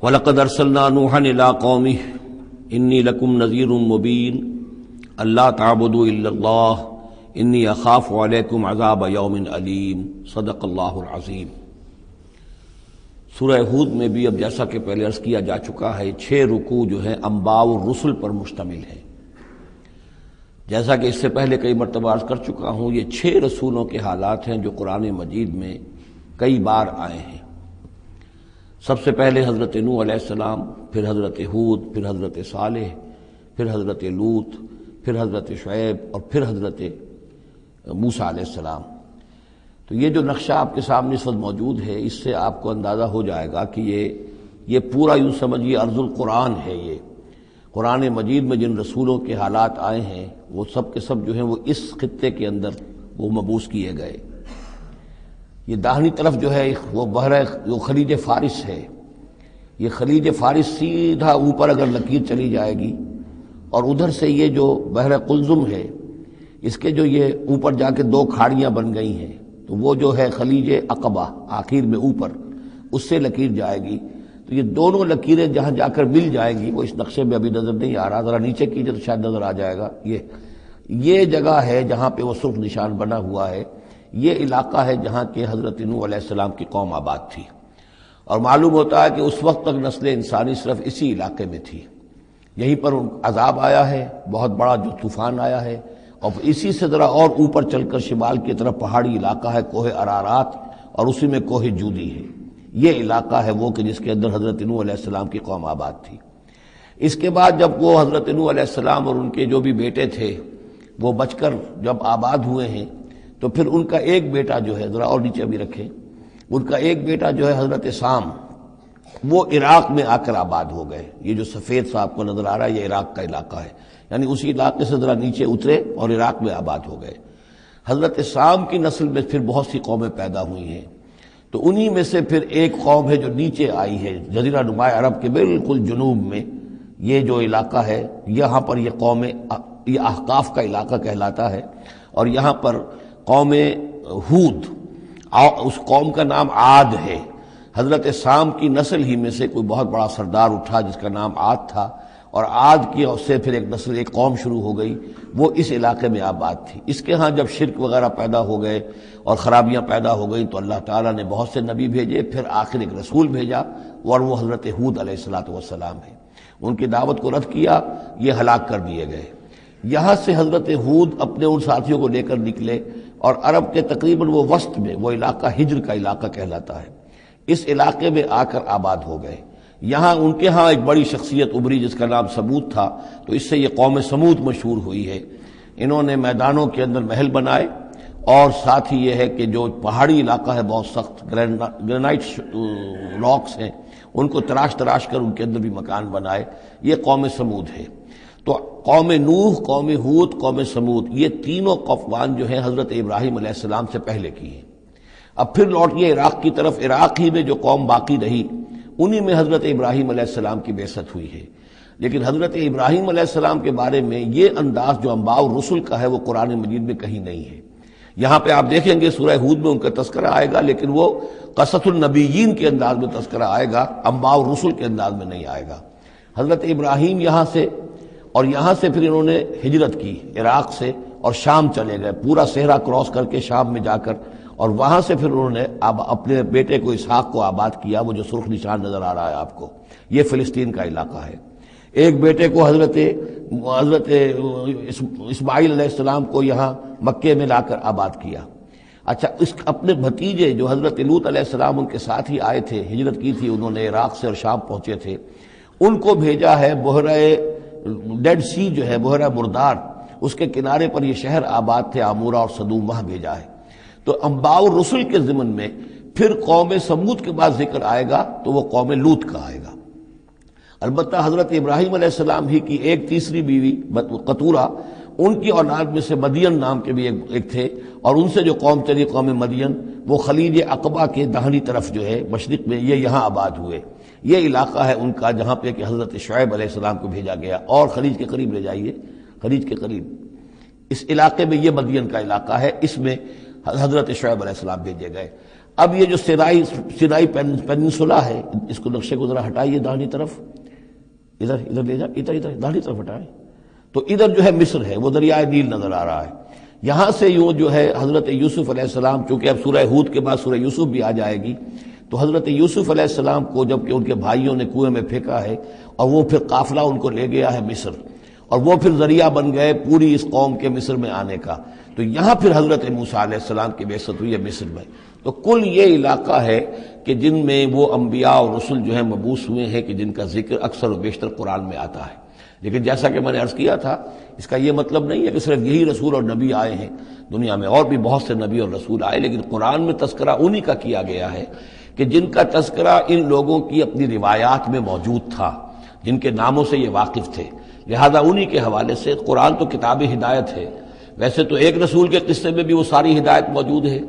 وَلَقَدْ أَرْسَلْنَا نُوحًا إِلَىٰ قَوْمِهِ إِنِّي لَكُمْ نَذِيرٌ مُّبِينٌ أَلَّا تَعْبُدُوا إِلَّا اللَّهَ إِنِّي أَخَافُ عَلَيْكُمْ عَذَابَ يَوْمٍ أَلِيمٍ صدق اللہ العظیم۔ سورہ ہود میں بھی اب جیسا کہ پہلے عرض کیا جا چکا ہے 6 رکوع جو ہیں انباء الرسل پر مشتمل ہے۔ جیسا کہ اس سے پہلے کئی مرتبہ عرض کر چکا ہوں، یہ 6 رسولوں کے حالات ہیں جو قرآن مجید میں کئی بار آئے ہیں۔ سب سے پہلے حضرت نوح علیہ السلام، پھر حضرت ہود، پھر حضرت صالح، پھر حضرت لوط، پھر حضرت شعیب اور پھر حضرت موسیٰ علیہ السلام۔ تو یہ جو نقشہ آپ کے سامنے اس وقت موجود ہے، اس سے آپ کو اندازہ ہو جائے گا کہ یہ پورا یوں سمجھیے ارض القرآن ہے۔ یہ قرآن مجید میں جن رسولوں کے حالات آئے ہیں وہ سب کے سب جو ہیں وہ اس خطے کے اندر وہ مبعوث کیے گئے۔ یہ داہنی طرف جو ہے وہ جو خلیج فارس ہے، یہ خلیج فارس سیدھا اوپر اگر لکیر چلی جائے گی، اور ادھر سے یہ جو بحر قلزم ہے، اس کے جو یہ اوپر جا کے 2 کھاڑیاں بن گئی ہیں، تو وہ جو ہے خلیج عقبہ آخر میں اوپر، اس سے لکیر جائے گی۔ تو یہ دونوں لکیریں جہاں جا کر مل جائیں گی، وہ اس نقشے میں ابھی نظر نہیں آ رہا، ذرا نیچے کیجئے تو شاید نظر آ جائے گا۔ یہ جگہ ہے جہاں پہ وہ سرخ نشان بنا ہوا ہے، یہ علاقہ ہے جہاں کہ حضرت نوح علیہ السلام کی قوم آباد تھی، اور معلوم ہوتا ہے کہ اس وقت تک نسل انسانی صرف اسی علاقے میں تھی۔ یہیں پر عذاب آیا ہے، بہت بڑا جو طوفان آیا ہے، اور اسی سے ذرا اور اوپر چل کر شمال کی طرف پہاڑی علاقہ ہے کوہ ارارات، اور اسی میں کوہ جودی ہے۔ یہ علاقہ ہے وہ کہ جس کے اندر حضرت نوح علیہ السلام کی قوم آباد تھی۔ اس کے بعد جب وہ حضرت نوح علیہ السلام اور ان کے جو بھی بیٹے تھے وہ بچ کر جب آباد ہوئے ہیں، تو پھر ان کا ایک بیٹا جو ہے، ذرا اور نیچے بھی رکھیں، ان کا ایک بیٹا جو ہے حضرت سام، وہ عراق میں آ کر آباد ہو گئے۔ یہ جو سفید سا آپ کو نظر آ رہا ہے، یہ عراق کا علاقہ ہے، یعنی اسی علاقے سے ذرا نیچے اترے اور عراق میں آباد ہو گئے۔ حضرت سام کی نسل میں پھر بہت سی قومیں پیدا ہوئی ہیں، تو انہی میں سے پھر ایک قوم ہے جو نیچے آئی ہے، جزیرہ نما عرب کے بالکل جنوب میں یہ جو علاقہ ہے، یہاں پر یہ قوم، یہ احقاف کا علاقہ کہلاتا ہے، اور یہاں پر قوم ہود، اس قوم کا نام عاد ہے۔ حضرت سام کی نسل ہی میں سے کوئی بہت بڑا سردار اٹھا جس کا نام عاد تھا، اور عاد کی سے پھر ایک نسل، ایک قوم شروع ہو گئی، وہ اس علاقے میں آباد تھی۔ اس کے ہاں جب شرک وغیرہ پیدا ہو گئے اور خرابیاں پیدا ہو گئیں، تو اللہ تعالیٰ نے بہت سے نبی بھیجے، پھر آخر ایک رسول بھیجا، اور وہ حضرت ہود علیہ السلام ہے۔ ان کی دعوت کو رد کیا، یہ ہلاک کر دیے گئے۔ یہاں سے حضرت ہود اپنے ان ساتھیوں کو لے کر نکلے، اور عرب کے تقریباً وہ وسط میں، وہ علاقہ ہجر کا علاقہ کہلاتا ہے، اس علاقے میں آ کر آباد ہو گئے۔ یہاں ان کے ہاں ایک بڑی شخصیت ابھری جس کا نام سمود تھا، تو اس سے یہ قوم سمود مشہور ہوئی ہے۔ انہوں نے میدانوں کے اندر محل بنائے، اور ساتھ ہی یہ ہے کہ جو پہاڑی علاقہ ہے بہت سخت گرینائٹ راکس ہیں، ان کو تراش کر ان کے اندر بھی مکان بنائے۔ یہ قوم سمود ہے۔ تو قوم نوح، قوم ہود، قوم سمود، یہ تینوں قومان جو ہیں حضرت ابراہیم علیہ السلام سے پہلے کی ہیں۔ اب پھر لوٹیے عراق کی طرف، عراق ہی میں جو قوم باقی رہی، انہی میں حضرت ابراہیم علیہ السلام کی بعثت ہوئی ہے۔ لیکن حضرت ابراہیم علیہ السلام کے بارے میں یہ انداز جو انباء الرسل کا ہے وہ قرآن مجید میں کہیں نہیں ہے۔ یہاں پہ آپ دیکھیں گے سورہ ہود میں ان کا تذکرہ آئے گا، لیکن وہ قصص النبیین کے انداز میں تذکرہ آئے گا، انباء الرسل کے انداز میں نہیں آئے گا۔ حضرت ابراہیم یہاں سے، اور یہاں سے پھر انہوں نے ہجرت کی عراق سے، اور شام چلے گئے، پورا صحرا کراس کر کے شام میں جا کر، اور وہاں سے پھر انہوں نے اپنے بیٹے کو اسحاق کو آباد کیا، وہ جو سرخ نشان نظر آ رہا ہے آپ کو، یہ فلسطین کا علاقہ ہے۔ ایک بیٹے کو حضرت اسماعیل علیہ السلام کو یہاں مکے میں لا کر آباد کیا۔ اچھا، اس اپنے بھتیجے جو حضرت لوط علیہ السلام ان کے ساتھ ہی آئے تھے، ہجرت کی تھی انہوں نے، عراق سے اور شام پہنچے تھے، ان کو بھیجا ہے بحیرہ ڈیڈ سی جو ہے، بحیرہ مردار، اس کے کنارے پر یہ شہر آباد تھے، عمورہ اور صدوم، وہاں بھیجا ہے۔ تو انباء الرسل کے ضمن میں پھر قوم سمود کے بعد ذکر آئے گا تو وہ قوم لوط کا آئے گا۔ البتہ حضرت ابراہیم علیہ السلام ہی کی ایک تیسری بیوی قطورہ، ان کی اولاد میں سے مدین نام کے بھی ایک تھے، اور ان سے جو قوم چلی قوم مدین، وہ خلیج عقبہ کے داہنی طرف جو ہے مشرق میں، یہ یہاں آباد ہوئے۔ یہ علاقہ ہے ان کا جہاں پہ کہ حضرت شعیب علیہ السلام کو بھیجا گیا، اور خلیج کے قریب لے جائیے، خلیج کے قریب اس علاقے میں یہ مدین کا علاقہ ہے۔ اس میں حضرت شعیب علیہ السلام بھیجے گئے۔ اب یہ جو سینائی پیننسولا ہے، اس کو نقشے کو ذرا ہٹائیے داہنی طرف، ادھر لے جا، ادھر داہنی طرف ہٹائیں، تو ادھر جو ہے مصر ہے، وہ دریائے نیل نظر آ رہا ہے۔ یہاں سے یوں جو ہے حضرت یوسف علیہ السلام، چونکہ اب سورہ ہود کے بعد سورہ یوسف بھی آ جائے گی، تو حضرت یوسف علیہ السلام کو جب کہ ان کے بھائیوں نے کنویں میں پھینکا ہے اور وہ پھر قافلہ ان کو لے گیا ہے مصر، اور وہ پھر ذریعہ بن گئے پوری اس قوم کے مصر میں آنے کا، تو یہاں پھر حضرت موسیٰ علیہ السلام کی بعثت ہوئی ہے مصر میں۔ تو کل یہ علاقہ ہے کہ جن میں وہ انبیاء اور رسل جو ہیں مبعوث ہوئے ہیں کہ جن کا ذکر اکثر و بیشتر قرآن میں آتا ہے۔ لیکن جیسا کہ میں نے عرض کیا تھا، اس کا یہ مطلب نہیں ہے کہ صرف یہی رسول اور نبی آئے ہیں، دنیا میں اور بھی بہت سے نبی اور رسول آئے، لیکن قرآن میں تذکرہ انہی کا کیا گیا ہے کہ جن کا تذکرہ ان لوگوں کی اپنی روایات میں موجود تھا، جن کے ناموں سے یہ واقف تھے، لہذا انہی کے حوالے سے قرآن تو کتاب ہدایت ہے۔ ویسے تو ایک رسول کے قصے میں بھی وہ ساری ہدایت موجود ہے،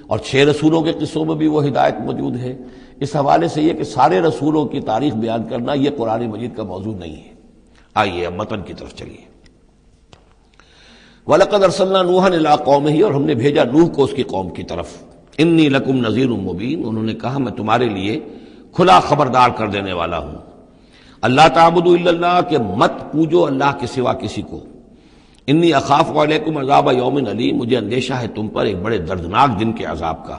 اور 6 رسولوں کے قصوں میں بھی وہ ہدایت موجود ہے۔ اس حوالے سے یہ کہ سارے رسولوں کی تاریخ بیان کرنا یہ قرآن مجید کا موضوع نہیں ہے۔ آئیے اب متن کی طرف چلیے۔ وَلَقَدْ أَرْسَلْنَا نُوحًا إِلَىٰ قَوْمِهِ، اور ہم نے بھیجا نوح کو اس کی قوم کی طرف۔ إِنِّي لَكُمْ نَذِيرٌ مُّبِينٌ، انہوں نے کہا میں تمہارے لیے کھلا خبردار کر دینے والا ہوں۔ اللہ تعبدوا الا اللہ، کہ مت پوجو اللہ کے سوا کسی کو۔ انی اخاف علیکم عذاب یوم علیم، مجھے اندیشہ ہے تم پر ایک بڑے دردناک دن کے عذاب کا۔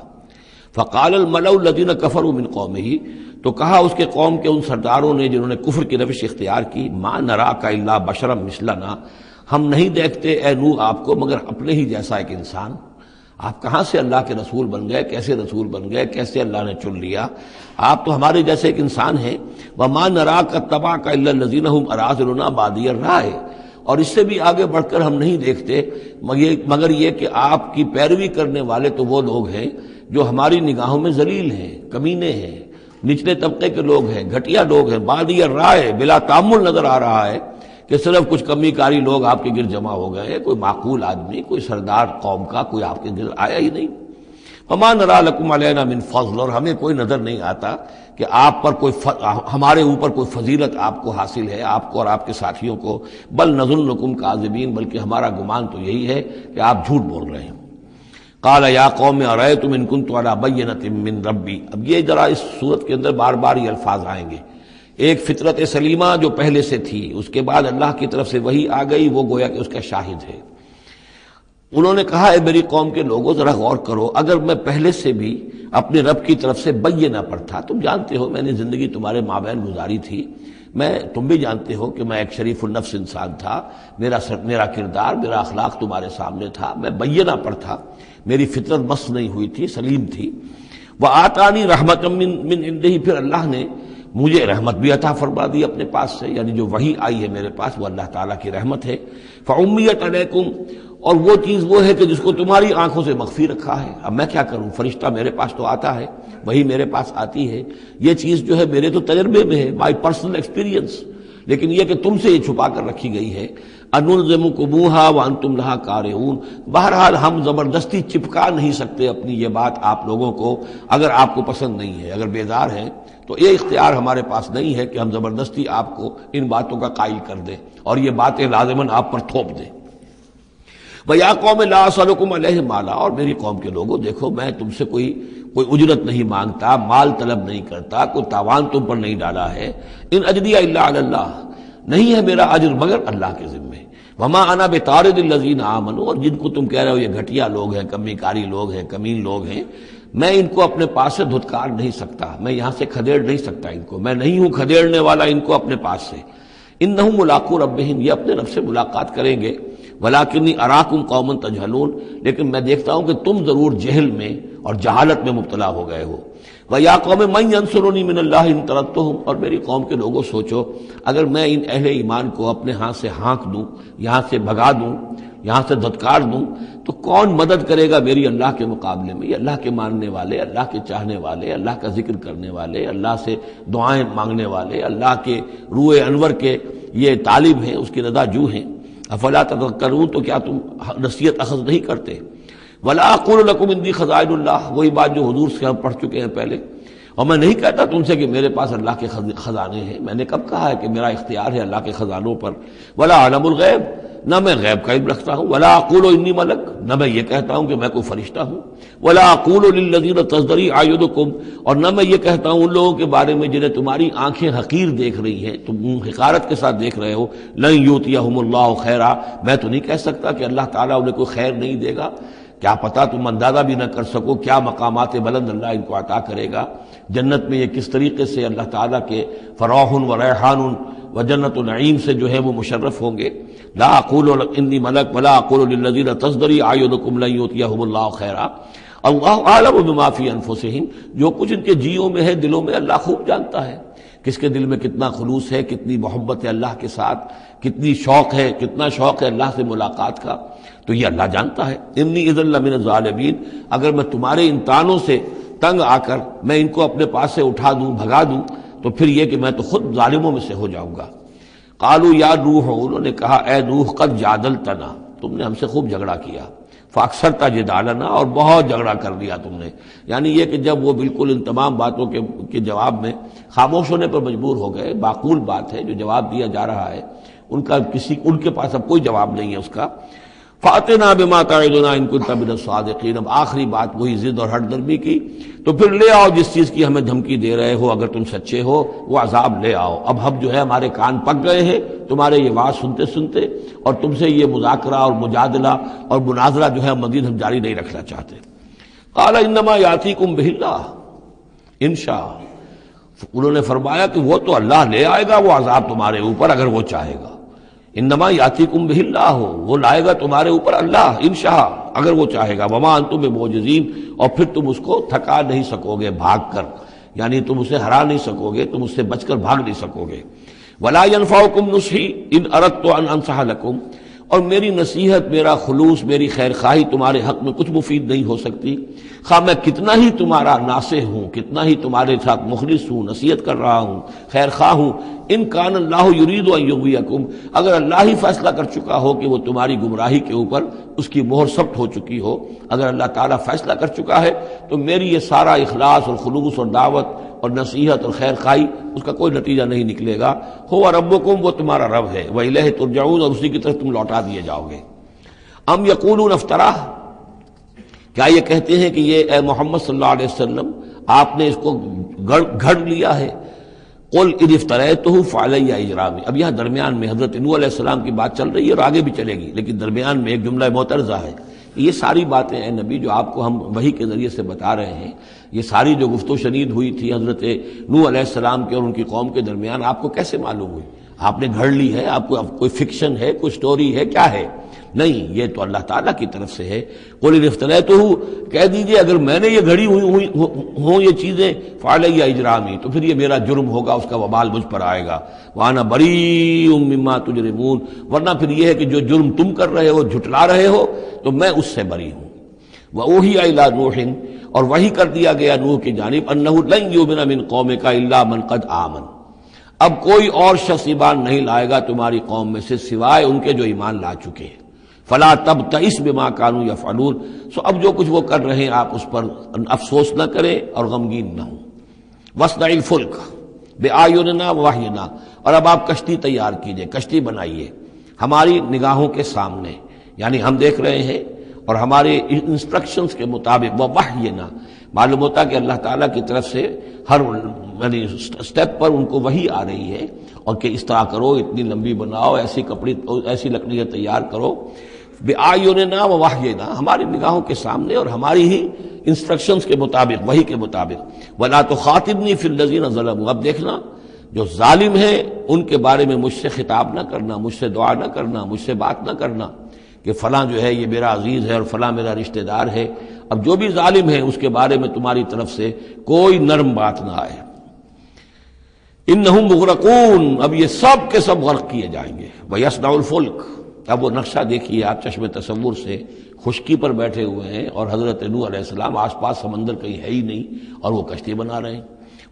فقال الملأ الذین کفروا من قومہ، تو کہا اس کے قوم کے ان سرداروں نے جنہوں نے کفر کی روش اختیار کی، ما نراک الا بشرا مثلنا، ہم نہیں دیکھتے اے نوح آپ کو مگر اپنے ہی جیسا ایک انسان۔ آپ کہاں سے اللہ کے رسول بن گئے، کیسے رسول بن گئے، کیسے اللہ نے چن لیا؟ آپ تو ہمارے جیسے ایک انسان ہیں۔ وما نراک اتبعک الا الذین هم اراذلنا بادی الرائے، اور اس سے بھی آگے بڑھ کر ہم نہیں دیکھتے مگر یہ کہ آپ کی پیروی کرنے والے تو وہ لوگ ہیں جو ہماری نگاہوں میں ذلیل ہیں، کمینے ہیں، نچلے طبقے کے لوگ ہیں، گھٹیا لوگ ہیں، بادی الرائے، بلا تامل نظر آ رہا ہے کہ صرف کچھ کمی کاری لوگ آپ کے گرد جمع ہو گئے ہیں، کوئی معقول آدمی، کوئی سردار قوم کا کوئی آپ کے گرد آیا ہی نہیں۔ وما نرى لكم علينا من فضل، اور ہمیں کوئی نظر نہیں آتا کہ آپ پر کوئی ہمارے اوپر کوئی فضیلت آپ کو حاصل ہے، آپ کو اور آپ کے ساتھیوں کو، بل نظنکم کاذبین، بلکہ ہمارا گمان تو یہی ہے کہ آپ جھوٹ بول رہے ہیں۔ قال یا قوم ارأیتم ان كنت على بینۃ من ربی، اب یہ ذرا اس صورت کے اندر بار بار یہ الفاظ آئیں گے۔ ایک فطرت سلیمہ جو پہلے سے تھی، اس کے بعد اللہ کی طرف سے وحی آ گئی، وہ گویا کہ اس کا شاہد ہے۔ انہوں نے کہا اے میری قوم کے لوگوں ذرا غور کرو، اگر میں پہلے سے بھی اپنے رب کی طرف سے بینہ پر تھا، تم جانتے ہو میں نے زندگی تمہارے مابین گزاری تھی، تم بھی جانتے ہو کہ میں ایک شریف النفس انسان تھا، میرا کردار، میرا اخلاق تمہارے سامنے تھا، میں بینہ پر تھا، میری فطرت مس نہیں ہوئی تھی، سلیم تھی۔ وآتانی رحمۃ من عنده، پھر اللہ نے مجھے رحمت بھی عطا فرما دی اپنے پاس سے، یعنی جو وحی آئی ہے میرے پاس وہ اللہ تعالیٰ کی رحمت ہے۔ فعمیت علیکم، اور وہ چیز وہ ہے کہ جس کو تمہاری آنکھوں سے مخفی رکھا ہے، اب میں کیا کروں، فرشتہ میرے پاس تو آتا ہے، وہی میرے پاس آتی ہے، یہ چیز جو ہے میرے تو تجربے میں ہے، مائی پرسنل ایکسپیرینس، لیکن یہ کہ تم سے یہ چھپا کر رکھی گئی ہے۔ انلزمکموہا وانتم لہا کارہون، بہرحال ہم زبردستی چپکا نہیں سکتے اپنی یہ بات آپ لوگوں کو، اگر آپ کو پسند نہیں ہے، اگر بیزار ہے تو یہ اختیار ہمارے پاس نہیں ہے کہ ہم زبردستی آپ کو ان باتوں کا قائل کر دیں اور یہ باتیں لازماً آپ پر تھوپ دیں۔ وَيَا قَوْمِ لَا أَسْأَلُكُمْ عَلَيْهِ مَالًا، اور میری قوم کے لوگوں دیکھو میں تم سے کوئی اجرت نہیں مانگتا، مال طلب نہیں کرتا، کوئی تاوان تم پر نہیں ڈالا ہے۔ ان اجریہ الا علی اللہ، نہیں ہے میرا اجر مگر اللہ کے ذمے۔ وما انا بطارد الذین آمنوا، اور جن کو تم کہہ رہے ہو یہ گھٹیا لوگ ہیں، کمی کاری لوگ ہیں، کمین لوگ ہیں، میں ان کو اپنے پاس سے دھتکار نہیں سکتا، میں یہاں سے کھدیڑ نہیں سکتا ان کو، میں نہیں ہوں کھدیڑنے والا ان کو اپنے پاس سے۔ انہم ملاقو ربہم، یہ اپنے رب سے ملاقات کریں گے۔ ولیکنی اراکم قوما تجہلون، لیکن میں دیکھتا ہوں کہ تم ضرور جہل میں اور جہالت میں مبتلا ہو گئے ہو۔ وَيَا قَوْمِ مَن يَنصُرُنِي مِنَ اللَّهِ إِن طَرَدتُّهُمْ، اور میری قوم کے لوگوں سوچو اگر میں ان اہل ایمان کو اپنے ہاں سے ہانک دوں، یہاں سے بھگا دوں، یہاں سے دھتکار دوں، تو کون مدد کرے گا میری اللہ کے مقابلے میں؟ یہ اللہ کے ماننے والے، اللہ کے چاہنے والے، اللہ کا ذکر کرنے والے، اللہ سے دعائیں مانگنے والے، اللہ کے روح انور کے یہ طالب ہیں، اس کی رضا جو ہیں۔ افلا تذکرون، تو کیا تم نصیحت اخذ نہیں کرتے؟ ولا اقول لکم عندی خزائن اللہ، وہی بات جو حضور سے ہم پڑھ چکے ہیں پہلے، اور میں نہیں کہتا تم سے کہ میرے پاس اللہ کے خزانے ہیں، میں نے کب کہا ہے کہ میرا اختیار ہے اللہ کے خزانوں پر؟ ولا اعلم الغیب، نہ میں غیب کا علم رکھتا ہوں، ولا اقول انی ملک، نہ میں یہ کہتا ہوں کہ میں کوئی فرشتہ ہوں، ولا اقول للذین تزدری اعینکم، اور نہ میں یہ کہتا ہوں ان لوگوں کے بارے میں جنہیں تمہاری آنکھیں حقیر دیکھ رہی ہیں، تم حقارت کے ساتھ دیکھ رہے ہو، لن یؤتیہم اللہ خیرا، میں تو نہیں کہہ سکتا کہ اللہ تعالیٰ انہیں کوئی خیر نہیں دے گا، کیا پتا تم اندازہ بھی نہ کر سکو کیا مقامات بلند اللہ ان کو عطا کرے گا، جنت میں یہ کس طریقے سے اللہ تعالیٰ کے فراح و ریحان و جنت و نعیم سے جو ہے وہ مشرف ہوں گے۔ لا اقول انی ملک ولا اقول للذین تزدری اعینکم لن یؤتیہم اللہ خیرا، اللہ اعلم بما فی انفسہم، جو کچھ ان کے جیوں میں ہے، دلوں میں، اللہ خوب جانتا ہے کس کے دل میں کتنا خلوص ہے، کتنی محبت ہے اللہ کے ساتھ، کتنی شوق ہے، کتنا شوق ہے اللہ سے ملاقات کا، تو یہ اللہ جانتا ہے۔ انی اذا لمن الظالمین، اگر میں تمہارے ان تانوں سے تنگ آ کر میں ان کو اپنے پاس سے اٹھا دوں، بھگا دوں، تو پھر یہ کہ میں تو خود ظالموں میں سے ہو جاؤں گا۔ قالوا یا نوح، انہوں نے کہا اے نوح قد جادلتنا، تم نے ہم سے خوب جھگڑا کیا، فاکثرت جدالنا، اور بہت جھگڑا کر لیا تم نے، یعنی یہ کہ جب وہ بالکل ان تمام باتوں کے جواب میں خاموش ہونے پر مجبور ہو گئے، معقول بات ہے جو جواب دیا جا رہا ہے، ان کے پاس اب کوئی جواب نہیں ہے اس کا۔ فَأْتِنَا بِمَا تَعِدُنَا إِن كُنتَ مِنَ الصَّادِقِينَ، اب آخری بات وہی ضد اور ہٹ درمی کی، تو پھر لے آؤ جس چیز کی ہمیں دھمکی دے رہے ہو، اگر تم سچے ہو وہ عذاب لے آؤ۔ اب ہم جو ہے ہمارے کان پک گئے ہیں تمہارے یہ بات سنتے سنتے، اور تم سے یہ مذاکرہ اور مجادلہ اور مناظرہ جو ہے مزید ہم جاری نہیں رکھنا چاہتے۔ قال انما یاتیکم بہ اللہ ان شاء، انہوں نے فرمایا کہ وہ تو اللہ لے آئے گا وہ عذاب تمہارے اوپر اگر وہ چاہے گا، انما یاتیکم بہ اللہ، وہ لائے گا تمہارے اوپر اللہ انشاء اگر وہ چاہے گا، وما انتم بمعجزین، اور پھر تم اس کو تھکا نہیں سکو گے بھاگ کر، یعنی تم اسے ہرا نہیں سکو گے، تم اس سے بچ کر بھاگ نہیں سکو گے۔ ولا ينفعکم نصحی ان اردت ان انصح لکم، اور میری نصیحت، میرا خلوص، میری خیر خواہی تمہارے حق میں کچھ مفید نہیں ہو سکتی، خواہ میں کتنا ہی تمہارا ناصح ہوں، کتنا ہی تمہارے ساتھ مخلص ہوں، نصیحت کر رہا ہوں، خیر خواہ ہوں۔ ان کان اللہ یرید ان یغویکم، اگر اللہ ہی فیصلہ کر چکا ہو کہ وہ تمہاری گمراہی کے اوپر اس کی مہر ثبت ہو چکی ہو، اگر اللہ تعالیٰ فیصلہ کر چکا ہے تو میری یہ سارا اخلاص اور خلوص اور دعوت اور نصیحت اور خیر خواہی اس کا کوئی نتیجہ نہیں نکلے گا۔ هو ربکم، وہ تمہارا رب ہے، وإلیہ ترجعون، اور اسی کی طرف تم لوٹا دیے جاؤ گے۔ ام یقولون افتراہ، کیا یہ کہتے ہیں کہ یہ اے محمد صلی اللہ علیہ وسلم آپ نے اس کو گھڑ لیا ہے؟ قل ان افتریتہ فعلی اجرامی، اب یہاں درمیان میں حضرت نوح علیہ السلام کی بات چل رہی ہے اور آگے بھی چلے گی، لیکن درمیان میں ایک جملہ معترضہ ہے۔ یہ ساری باتیں اے نبی جو آپ کو ہم وحی کے ذریعے سے بتا رہے ہیں، یہ ساری جو گفت و شنید ہوئی تھی حضرت نوح علیہ السلام کے اور ان کی قوم کے درمیان، آپ کو کیسے معلوم ہوئی؟ آپ نے گھڑ لی ہے؟ آپ کو کوئی فکشن ہے، کوئی سٹوری ہے، کیا ہے؟ نہیں، یہ تو اللہ تعالیٰ کی طرف سے ہے۔ قل ان افتریتہ، کہہ دیجئے اگر میں نے یہ گھڑی ہوں یہ چیزیں، فعلی اجرامی، تو پھر یہ میرا جرم ہوگا، اس کا وبال مجھ پر آئے گا۔ وانا بریء مما تجرمون، ورنہ پھر یہ ہے کہ جو جرم تم کر رہے ہو، جھٹلا رہے ہو، تو میں اس سے بری ہوں۔ وأوحی الی نوح، اور وحی کر دیا گیا نوح کی جانب، انہ لن یؤمن من قومک الا من قد آمن، اب کوئی اور شخص ایمان نہیں لائے گا تمہاری قوم میں سے سوائے ان کے جو ایمان لا چکے ہیں۔ فلا تبتئس بما كانوا يفعلون، سو اب جو کچھ وہ کر رہے ہیں آپ اس پر افسوس نہ کریں اور غمگین نہ ہوں۔ واصنع الفلک بأعیننا ووحینا، اور اب آپ کشتی تیار کیجئے، کشتی بنائیے ہماری نگاہوں کے سامنے، یعنی ہم دیکھ رہے ہیں اور ہمارے انسٹرکشنز کے مطابق، ووحینا معلوم ہوتا کہ اللہ تعالیٰ کی طرف سے ہر یعنی سٹیپ پر ان کو وحی آ رہی ہے، اور کہ اس طرح کرو، اتنی لمبی بناؤ، ایسی لکڑیاں تیار کرو، بِأَعْيُنِنَا وَوَحْيِنَا، ہماری نگاہوں کے سامنے اور ہماری ہی انسٹرکشنز کے مطابق، وحی کے مطابق۔ وَلَا تُخَاطِبْنِي فِي الَّذِينَ ظَلَمُوا، اب دیکھنا جو ظالم ہیں ان کے بارے میں مجھ سے خطاب نہ کرنا، مجھ سے دعا نہ کرنا، مجھ سے بات نہ کرنا کہ فلاں جو ہے یہ میرا عزیز ہے اور فلاں میرا رشتہ دار ہے۔ اب جو بھی ظالم ہے اس کے بارے میں تمہاری طرف سے کوئی نرم بات نہ آئے۔ انہم مغرقون، اب یہ سب کے سب غرق کیے جائیں گے۔ وَيَصْنَعُ الْفُلْكَ، اب وہ نقشہ دیکھیے آپ چشم تصور سے، خشکی پر بیٹھے ہوئے ہیں اور حضرت نوح علیہ السلام آس پاس سمندر کہیں ہے ہی نہیں اور وہ کشتی بنا رہے ہیں۔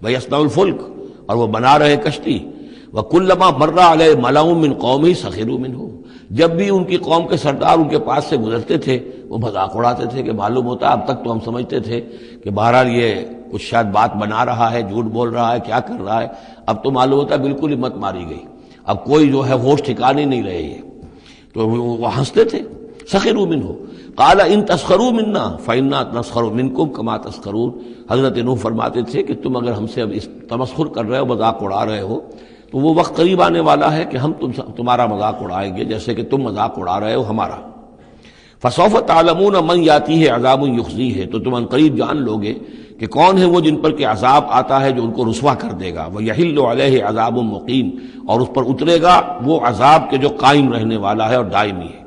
وَيَصْنَعُ الْفُلْكَ، اور وہ بنا رہے کشتی۔ وَكُلَّمَا مَرَّ عَلَيْهِ مَلَأٌ مِّن قَوْمِهِ سَخِرُوا مِنْهُ، جب بھی ان کی قوم کے سردار ان کے پاس سے گزرتے تھے وہ مذاق اڑاتے تھے کہ معلوم ہوتا اب تک تو ہم سمجھتے تھے کہ بہرحال یہ کچھ شاید بات بنا رہا ہے، جھوٹ بول رہا ہے، کیا کر رہا ہے، اب تو معلوم ہوتا ہے بالکل ہی مت ماری گئی، اب کوئی جو ہے ہوش ٹھکانے نہیں رہے یہ۔ تو وہ ہنستے تھے. سخروا منہ قال ان تسخروا منا فإنا نسخر منکم کما تسخرون. حضرت نوح فرماتے تھے کہ تم اگر ہم سے اب اس تمسخر کر رہے ہو، مذاق اڑا رہے ہو، تو وہ وقت قریب آنے والا ہے کہ ہم تمہارا مذاق اڑائیں گے جیسے کہ تم مذاق اڑا رہے ہو ہمارا. فسوف تعلمون من یاتیہ عذاب یخزیہ، تو تم عنقریب جان لوگے کہ کون ہے وہ جن پر کہ عذاب آتا ہے جو ان کو رسوا کر دے گا. ویحل علیہ عذاب مقیم، اور اس پر اترے گا وہ عذاب کے جو قائم رہنے والا ہے اور دائمی ہے.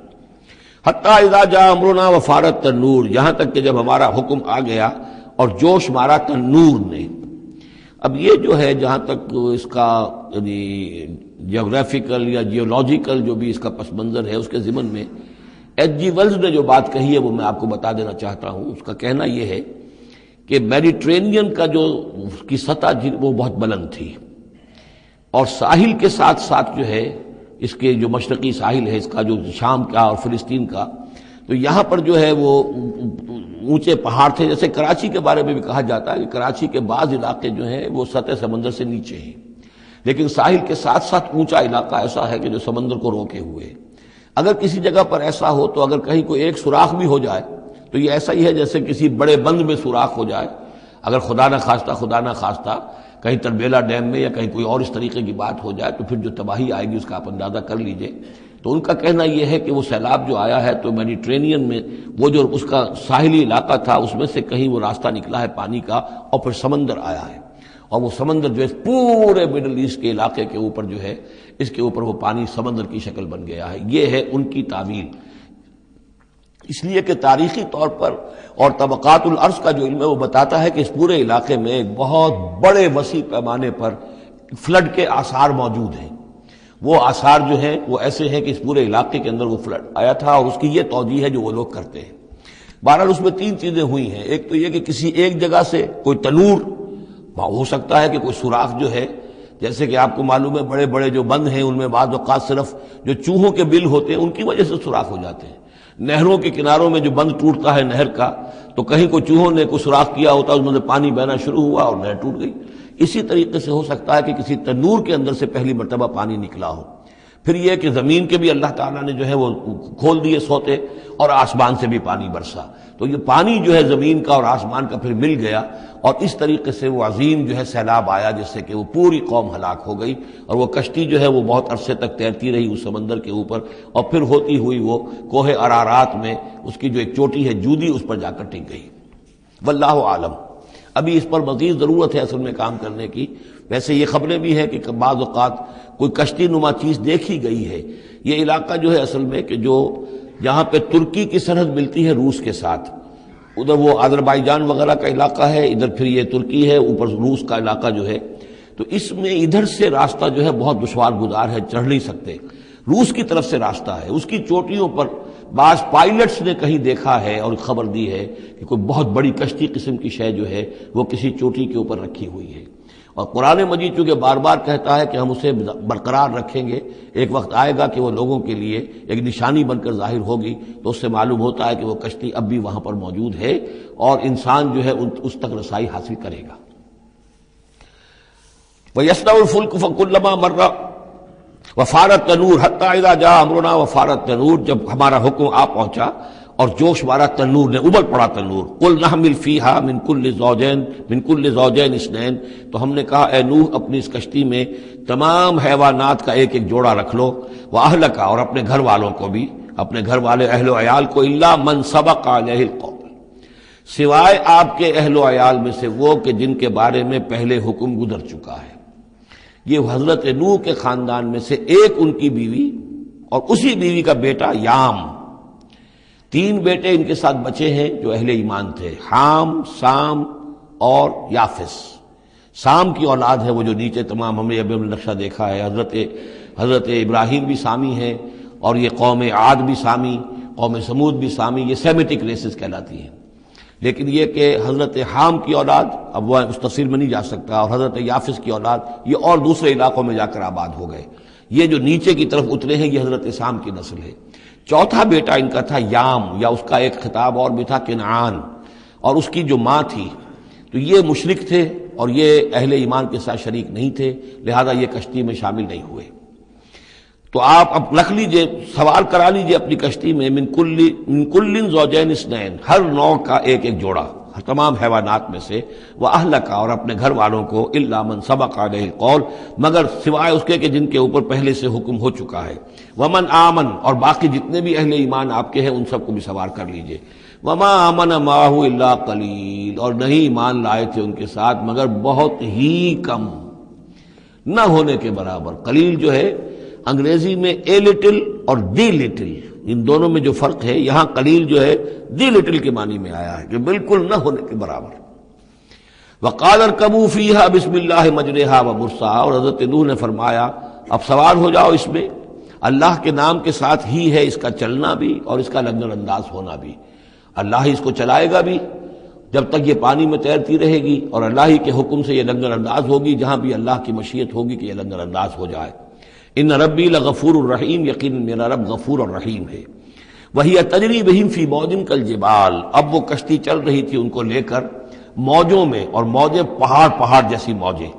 حتی اذا جاء امرنا وفارت التنور، یہاں تک کہ جب ہمارا حکم آ گیا اور جوش مارا تنور نے. اب یہ جو ہے جہاں تک اس کا یعنی جیوگرافیکل یا جیولوجیکل جو بھی اس کا پس منظر ہے، اس کے ضمن میں ایچ جی ویلز نے جو بات کہی ہے وہ میں آپ کو بتا دینا چاہتا ہوں. اس کا کہنا یہ ہے کہ میڈیٹرینین کا جو اس کی سطح وہ بہت بلند تھی، اور ساحل کے ساتھ ساتھ جو ہے اس کے جو مشرقی ساحل ہے اس کا جو شام کا اور فلسطین کا، تو یہاں پر جو ہے وہ اونچے پہاڑ تھے. جیسے کراچی کے بارے میں بھی کہا جاتا ہے کہ کراچی کے بعض علاقے جو ہیں وہ سطح سمندر سے نیچے ہیں، لیکن ساحل کے ساتھ ساتھ اونچا علاقہ ایسا ہے کہ جو سمندر کو روکے ہوئے. اگر کسی جگہ پر ایسا ہو تو اگر کہیں کوئی ایک سوراخ بھی ہو جائے تو یہ ایسا ہی ہے جیسے کسی بڑے بند میں سوراخ ہو جائے. اگر خدا نہ خواستہ کہیں تربیلا ڈیم میں یا کہیں کوئی اور اس طریقے کی بات ہو جائے تو پھر جو تباہی آئے گی اس کا آپ اندازہ کر لیجئے. تو ان کا کہنا یہ ہے کہ وہ سیلاب جو آیا ہے تو میڈیٹرینین میں وہ جو اس کا ساحلی علاقہ تھا اس میں سے کہیں وہ راستہ نکلا ہے پانی کا، اور پھر سمندر آیا ہے، اور وہ سمندر جو ہے پورے مڈل ایسٹ کے علاقے کے اوپر جو ہے اس کے اوپر وہ پانی سمندر کی شکل بن گیا ہے. یہ ہے ان کی تعویل. اس لیے کہ تاریخی طور پر اور طبقات الارض کا جو علم ہے وہ بتاتا ہے کہ اس پورے علاقے میں ایک بہت بڑے وسیع پیمانے پر فلڈ کے آثار موجود ہیں. وہ آثار جو ہیں وہ ایسے ہیں کہ اس پورے علاقے کے اندر وہ فلڈ آیا تھا، اور اس کی یہ توجیہ ہے جو وہ لوگ کرتے ہیں. بہرحال اس میں تین چیزیں ہوئی ہیں. ایک تو یہ کہ کسی ایک جگہ سے کوئی تنور ہو سکتا ہے کہ کوئی سوراخ جو ہے، جیسے کہ آپ کو معلوم ہے بڑے بڑے جو بند ہیں ان میں بعض اوقات صرف جو چوہوں کے بل ہوتے ہیں ان کی وجہ سے سوراخ ہو جاتے ہیں. نہروں کے کناروں میں جو بند ٹوٹتا ہے نہر کا، تو کہیں کوئی چوہوں نے کوئی سوراخ کیا ہوتا ہے، اس میں سے پانی بہنا شروع ہوا اور نہر ٹوٹ گئی. اسی طریقے سے ہو سکتا ہے کہ کسی تنور کے اندر سے پہلی مرتبہ پانی نکلا ہو. پھر یہ کہ زمین کے بھی اللہ تعالیٰ نے جو ہے وہ کھول دیے سوتے، اور آسمان سے بھی پانی برسا. تو یہ پانی جو ہے زمین کا اور آسمان کا پھر مل گیا، اور اس طریقے سے وہ عظیم جو ہے سیلاب آیا جس سے کہ وہ پوری قوم ہلاک ہو گئی. اور وہ کشتی جو ہے وہ بہت عرصے تک تیرتی رہی اس سمندر کے اوپر، اور پھر ہوتی ہوئی وہ کوہ ارارات میں اس کی جو ایک چوٹی ہے جودی، اس پر جا کر ٹک گئی. واللہ عالم. ابھی اس پر مزید ضرورت ہے اصل میں کام کرنے کی. ویسے یہ خبریں بھی ہیں کہ بعض اوقات کوئی کشتی نما چیز دیکھی گئی ہے. یہ علاقہ جو ہے اصل میں کہ جو جہاں پہ ترکی کی سرحد ملتی ہے روس کے ساتھ، ادھر وہ آذربائیجان وغیرہ کا علاقہ ہے، ادھر پھر یہ ترکی ہے، اوپر روس کا علاقہ جو ہے، تو اس میں ادھر سے راستہ جو ہے بہت دشوار گزار ہے، چڑھ نہیں سکتے. روس کی طرف سے راستہ ہے. اس کی چوٹیوں پر بعض پائلٹس نے کہیں دیکھا ہے اور خبر دی ہے کہ کوئی بہت بڑی کشتی قسم کی شے جو ہے وہ کسی چوٹی کے اوپر رکھی ہوئی ہے. اور قرآن مجید چونکہ بار بار کہتا ہے کہ ہم اسے برقرار رکھیں گے، ایک وقت آئے گا کہ وہ لوگوں کے لیے ایک نشانی بن کر ظاہر ہوگی، تو اس سے معلوم ہوتا ہے کہ وہ کشتی اب بھی وہاں پر موجود ہے اور انسان جو ہے اس تک رسائی حاصل کرے گا. وَيَصْنَعُ الْفُلْكَ فَكُلَّمَا مَرَّ وَفَارَ التَّنُورُ حَتَّىٰ إِذَا جَاءَ أَمْرُنَا وَفَارَ التَّنُورُ، جب ہمارا حکم آ پہنچا اور جوش مارا تنور نے، ابل پڑا تنور. قُلْ نَحْمِلُ فِيهَا مِن كُلِّ زَوْجَيْنِ اثْنَيْنِ، تو ہم نے کہا اے نوح اپنی اس کشتی میں تمام حیوانات کا ایک ایک جوڑا رکھ لو، وَأَهْلَكَ، اور اپنے گھر والوں کو بھی، اپنے گھر والے اہل و عیال کو، إِلَّا مَنْ سَبَقَ عَلَيْهِ الْقَوْلُ، سوائے آپ کے اہل و عیال میں سے وہ کہ جن کے بارے میں پہلے حکم گزر چکا ہے. یہ حضرت نوح کے خاندان میں سے ایک ان کی بیوی اور اسی بیوی کا بیٹا یام، تین بیٹے ان کے ساتھ بچے ہیں جو اہل ایمان تھے، حام، سام اور یافس. سام کی اولاد ہے وہ جو نیچے تمام ہم نے ابھی نقشہ دیکھا ہے. حضرت ابراہیم بھی سامی ہیں، اور یہ قوم عاد بھی سامی، قوم سمود بھی سامی، یہ سیمیٹک ریسز کہلاتی ہیں. لیکن یہ کہ حضرت حام کی اولاد اب وہ اس تفصیل میں نہیں جا سکتا، اور حضرت یافس کی اولاد یہ اور دوسرے علاقوں میں جا کر آباد ہو گئے. یہ جو نیچے کی طرف اترے ہیں یہ حضرت سام کی نسل ہے. چوتھا بیٹا ان کا تھا یام، یا اس کا ایک خطاب اور بھی تھا کنعان، اور اس کی جو ماں تھی تو یہ مشرک تھے اور یہ اہل ایمان کے ساتھ شریک نہیں تھے، لہذا یہ کشتی میں شامل نہیں ہوئے. تو آپ اب رکھ لیجئے، سوار کرا لیجئے اپنی کشتی میں من کل زوجین اثنین، ہر نوع کا ایک ایک جوڑا، تمام حیوانات میں سے، وَأَهْلَكَ، اور اپنے گھر والوں کو، إِلَّا مَنْ سَبَقَ عَلَيْهِ الْقَوْلُ، مگر سوائے اس کے کہ جن کے اوپر پہلے سے حکم ہو چکا ہے، وَمَنْ آمَنَ، اور باقی جتنے بھی اہل ایمان آپ کے ہیں ان سب کو بھی سوار کر لیجئے، وَمَا آمَنَ مَعَهُ إِلَّا قَلِيلٌ، اور نہیں ایمان لائے تھے ان کے ساتھ مگر بہت ہی کم، نہ ہونے کے برابر۔ قلیل جو ہے انگریزی میں اے لٹل اور دی لٹل، ان دونوں میں جو فرق ہے، یہاں قلیل جو ہے دی لٹل کے معنی میں آیا ہے کہ بالکل نہ ہونے کے برابر۔ وقال اركبوا فيها بسم الله مجريها ومرساها، اور حضرت نوح نے فرمایا اب سوار ہو جاؤ اس میں، اللہ کے نام کے ساتھ ہی ہے اس کا چلنا بھی اور اس کا لنگر انداز ہونا بھی، اللہ ہی اس کو چلائے گا بھی جب تک یہ پانی میں تیرتی رہے گی، اور اللہ ہی کے حکم سے یہ لنگر انداز ہوگی جہاں بھی اللہ کی مشیت ہوگی کہ یہ لنگر انداز ہو جائے۔ ان ربی لغفور الرحیم، یقین میرا رب غفور اور رحیم ہے۔ وہی تجری بہم فی موج کالجبال، اب وہ کشتی چل رہی تھی ان کو لے کر موجوں میں، اور موجیں پہاڑ پہاڑ جیسی موجیں۔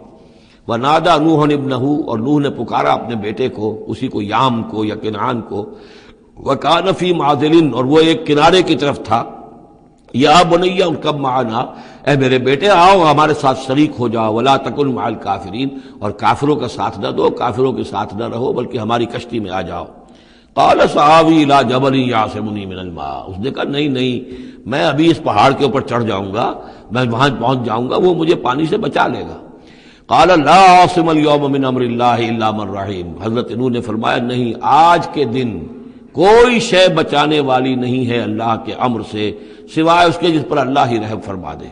ونادى نوح ابنہ، اور نوح نے پکارا اپنے بیٹے کو، اسی کو یام کو یا کنعان کو، وکان فی معزل، اور وہ ایک کنارے کی طرف تھا، یا بنی ارکب معنا، اے میرے بیٹے آؤ ہمارے ساتھ شریک ہو جاؤ، ولا تکن مع الکافرین، اور کافروں کا ساتھ نہ دو، کافروں کے ساتھ نہ رہو بلکہ ہماری کشتی میں آ جاؤ۔ قال سآوی الی جبل یعصمنی من الماء، اس نے کہا نہیں نہیں، میں ابھی اس پہاڑ کے اوپر چڑھ جاؤں گا، میں وہاں پہنچ جاؤں گا، وہ مجھے پانی سے بچا لے گا۔ قال لا عاصم اليوم من امر اللہ الا من رحم، حضرت نوح نے فرمایا نہیں، آج کے دن کوئی شے بچانے والی نہیں ہے اللہ کے امر سے سوائے اس کے جس پر اللہ ہی رحم فرما دے۔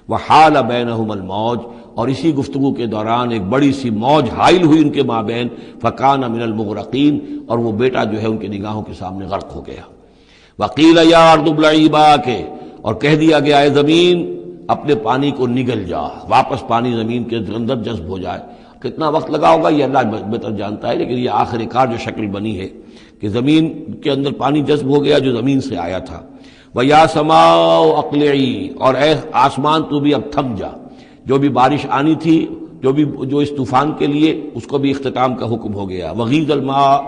وحال بینہم الموج، اور اسی گفتگو کے دوران ایک بڑی سی موج حائل ہوئی ان کے مابین، فکان من المغرقین، اور وہ بیٹا جو ہے ان کی نگاہوں کے سامنے غرق ہو گیا۔ وقیل یا ارض ابلعی ماءک، اور کہہ دیا گیا اے زمین اپنے پانی کو نگل جا، واپس پانی زمین کے اندر جذب ہو جائے۔ کتنا وقت لگا ہوگا یہ اللہ بہتر جانتا ہے، لیکن یہ آخر کار جو شکل بنی ہے کہ زمین کے اندر پانی جذب ہو گیا جو زمین سے آیا تھا۔ وَيَا سَمَاءُ أَقْلِعِي، اور اے آسمان تو بھی اب تھم جا، جو بھی بارش آنی تھی، جو اس طوفان کے لیے، اس کو بھی اختتام کا حکم ہو گیا۔ وَغِيضَ الْمَاءُ،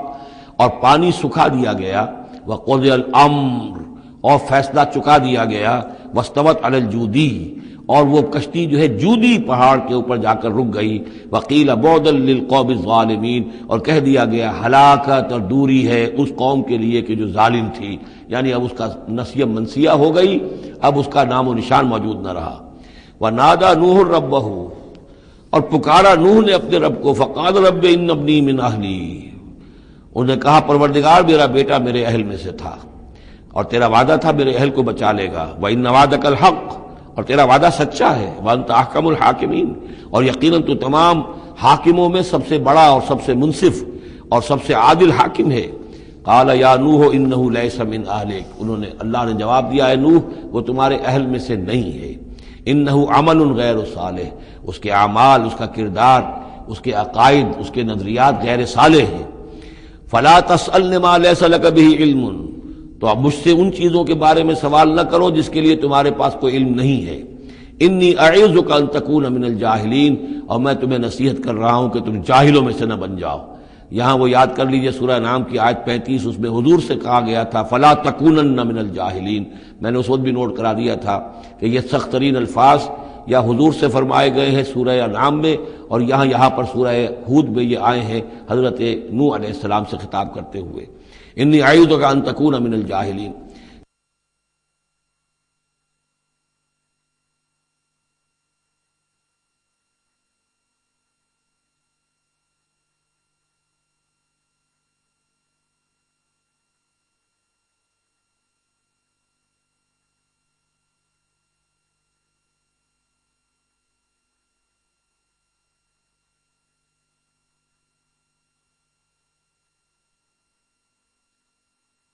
اور پانی سکھا دیا گیا۔ وَقُضِيَ الْأَمْرُ، اور فیصلہ چکا دیا گیا۔ وَاسْتَوَتْ عَلَى الْجُودِي، اور وہ کشتی جو ہے جودی پہاڑ کے اوپر جا کر رک گئی۔ وَقِيلَ بُعْدًا لِلْقَوْمِ الظَّالِمِينَ، اور کہہ دیا گیا ہلاکت اور دوری ہے اس قوم کے لیے کہ جو ظالم تھی، یعنی اب اس کا نسیہ منسیہ ہو گئی، اب اس کا نام و نشان موجود نہ رہا۔ وَنَادَى نُوحٌ رَبَّهُ، اور پکارا نوح نے اپنے رب کو، فقال رب ان ابنی من اہلی، انہوں نے کہا پروردگار میرا بیٹا میرے اہل میں سے تھا، اور تیرا وعدہ تھا میرے اہل کو بچا لے گا۔ وَإِنَّ وَعْدَكَ الْحَقُّ، اور تیرا وعدہ سچا ہے۔ وَأَنْتَ أَحْكَمُ الْحَاكِمِينَ، اور یقیناً تو تمام حاکموں میں سب سے بڑا اور سب سے منصف اور سب سے عادل حاکم ہے۔ قال یا نوح انہ لیس من اہلک، انہوں نے، اللہ نے جواب دیا، اے نوح وہ تمہارے اہل میں سے نہیں ہے۔ انہ عمل غیر صالح، اس کے اعمال، اس کا کردار، اس کے عقائد، اس کے نظریات غیر صالح ہیں۔ فلا تسألن ما لیس لک بہ علم، تو اب مجھ سے ان چیزوں کے بارے میں سوال نہ کرو جس کے لیے تمہارے پاس کوئی علم نہیں ہے۔ انی اعظک ان تکون من الجاہلین، اور میں تمہیں نصیحت کر رہا ہوں کہ تم جاہلوں میں سے نہ بن جاؤ۔ یہاں وہ یاد کر لیجئے سورہ انعام کی آیت 35، اس میں حضور سے کہا گیا تھا فلا تکونن من الجاہلین، میں نے اس وقت بھی نوٹ کرا دیا تھا کہ یہ سخت ترین الفاظ یا حضور سے فرمائے گئے ہیں سورہ انعام میں، اور یہاں پر سورہ ہود میں یہ آئے ہیں حضرت نوح علیہ السلام سے خطاب کرتے ہوئے، انی اعوذک ان تکون من الجاہلین۔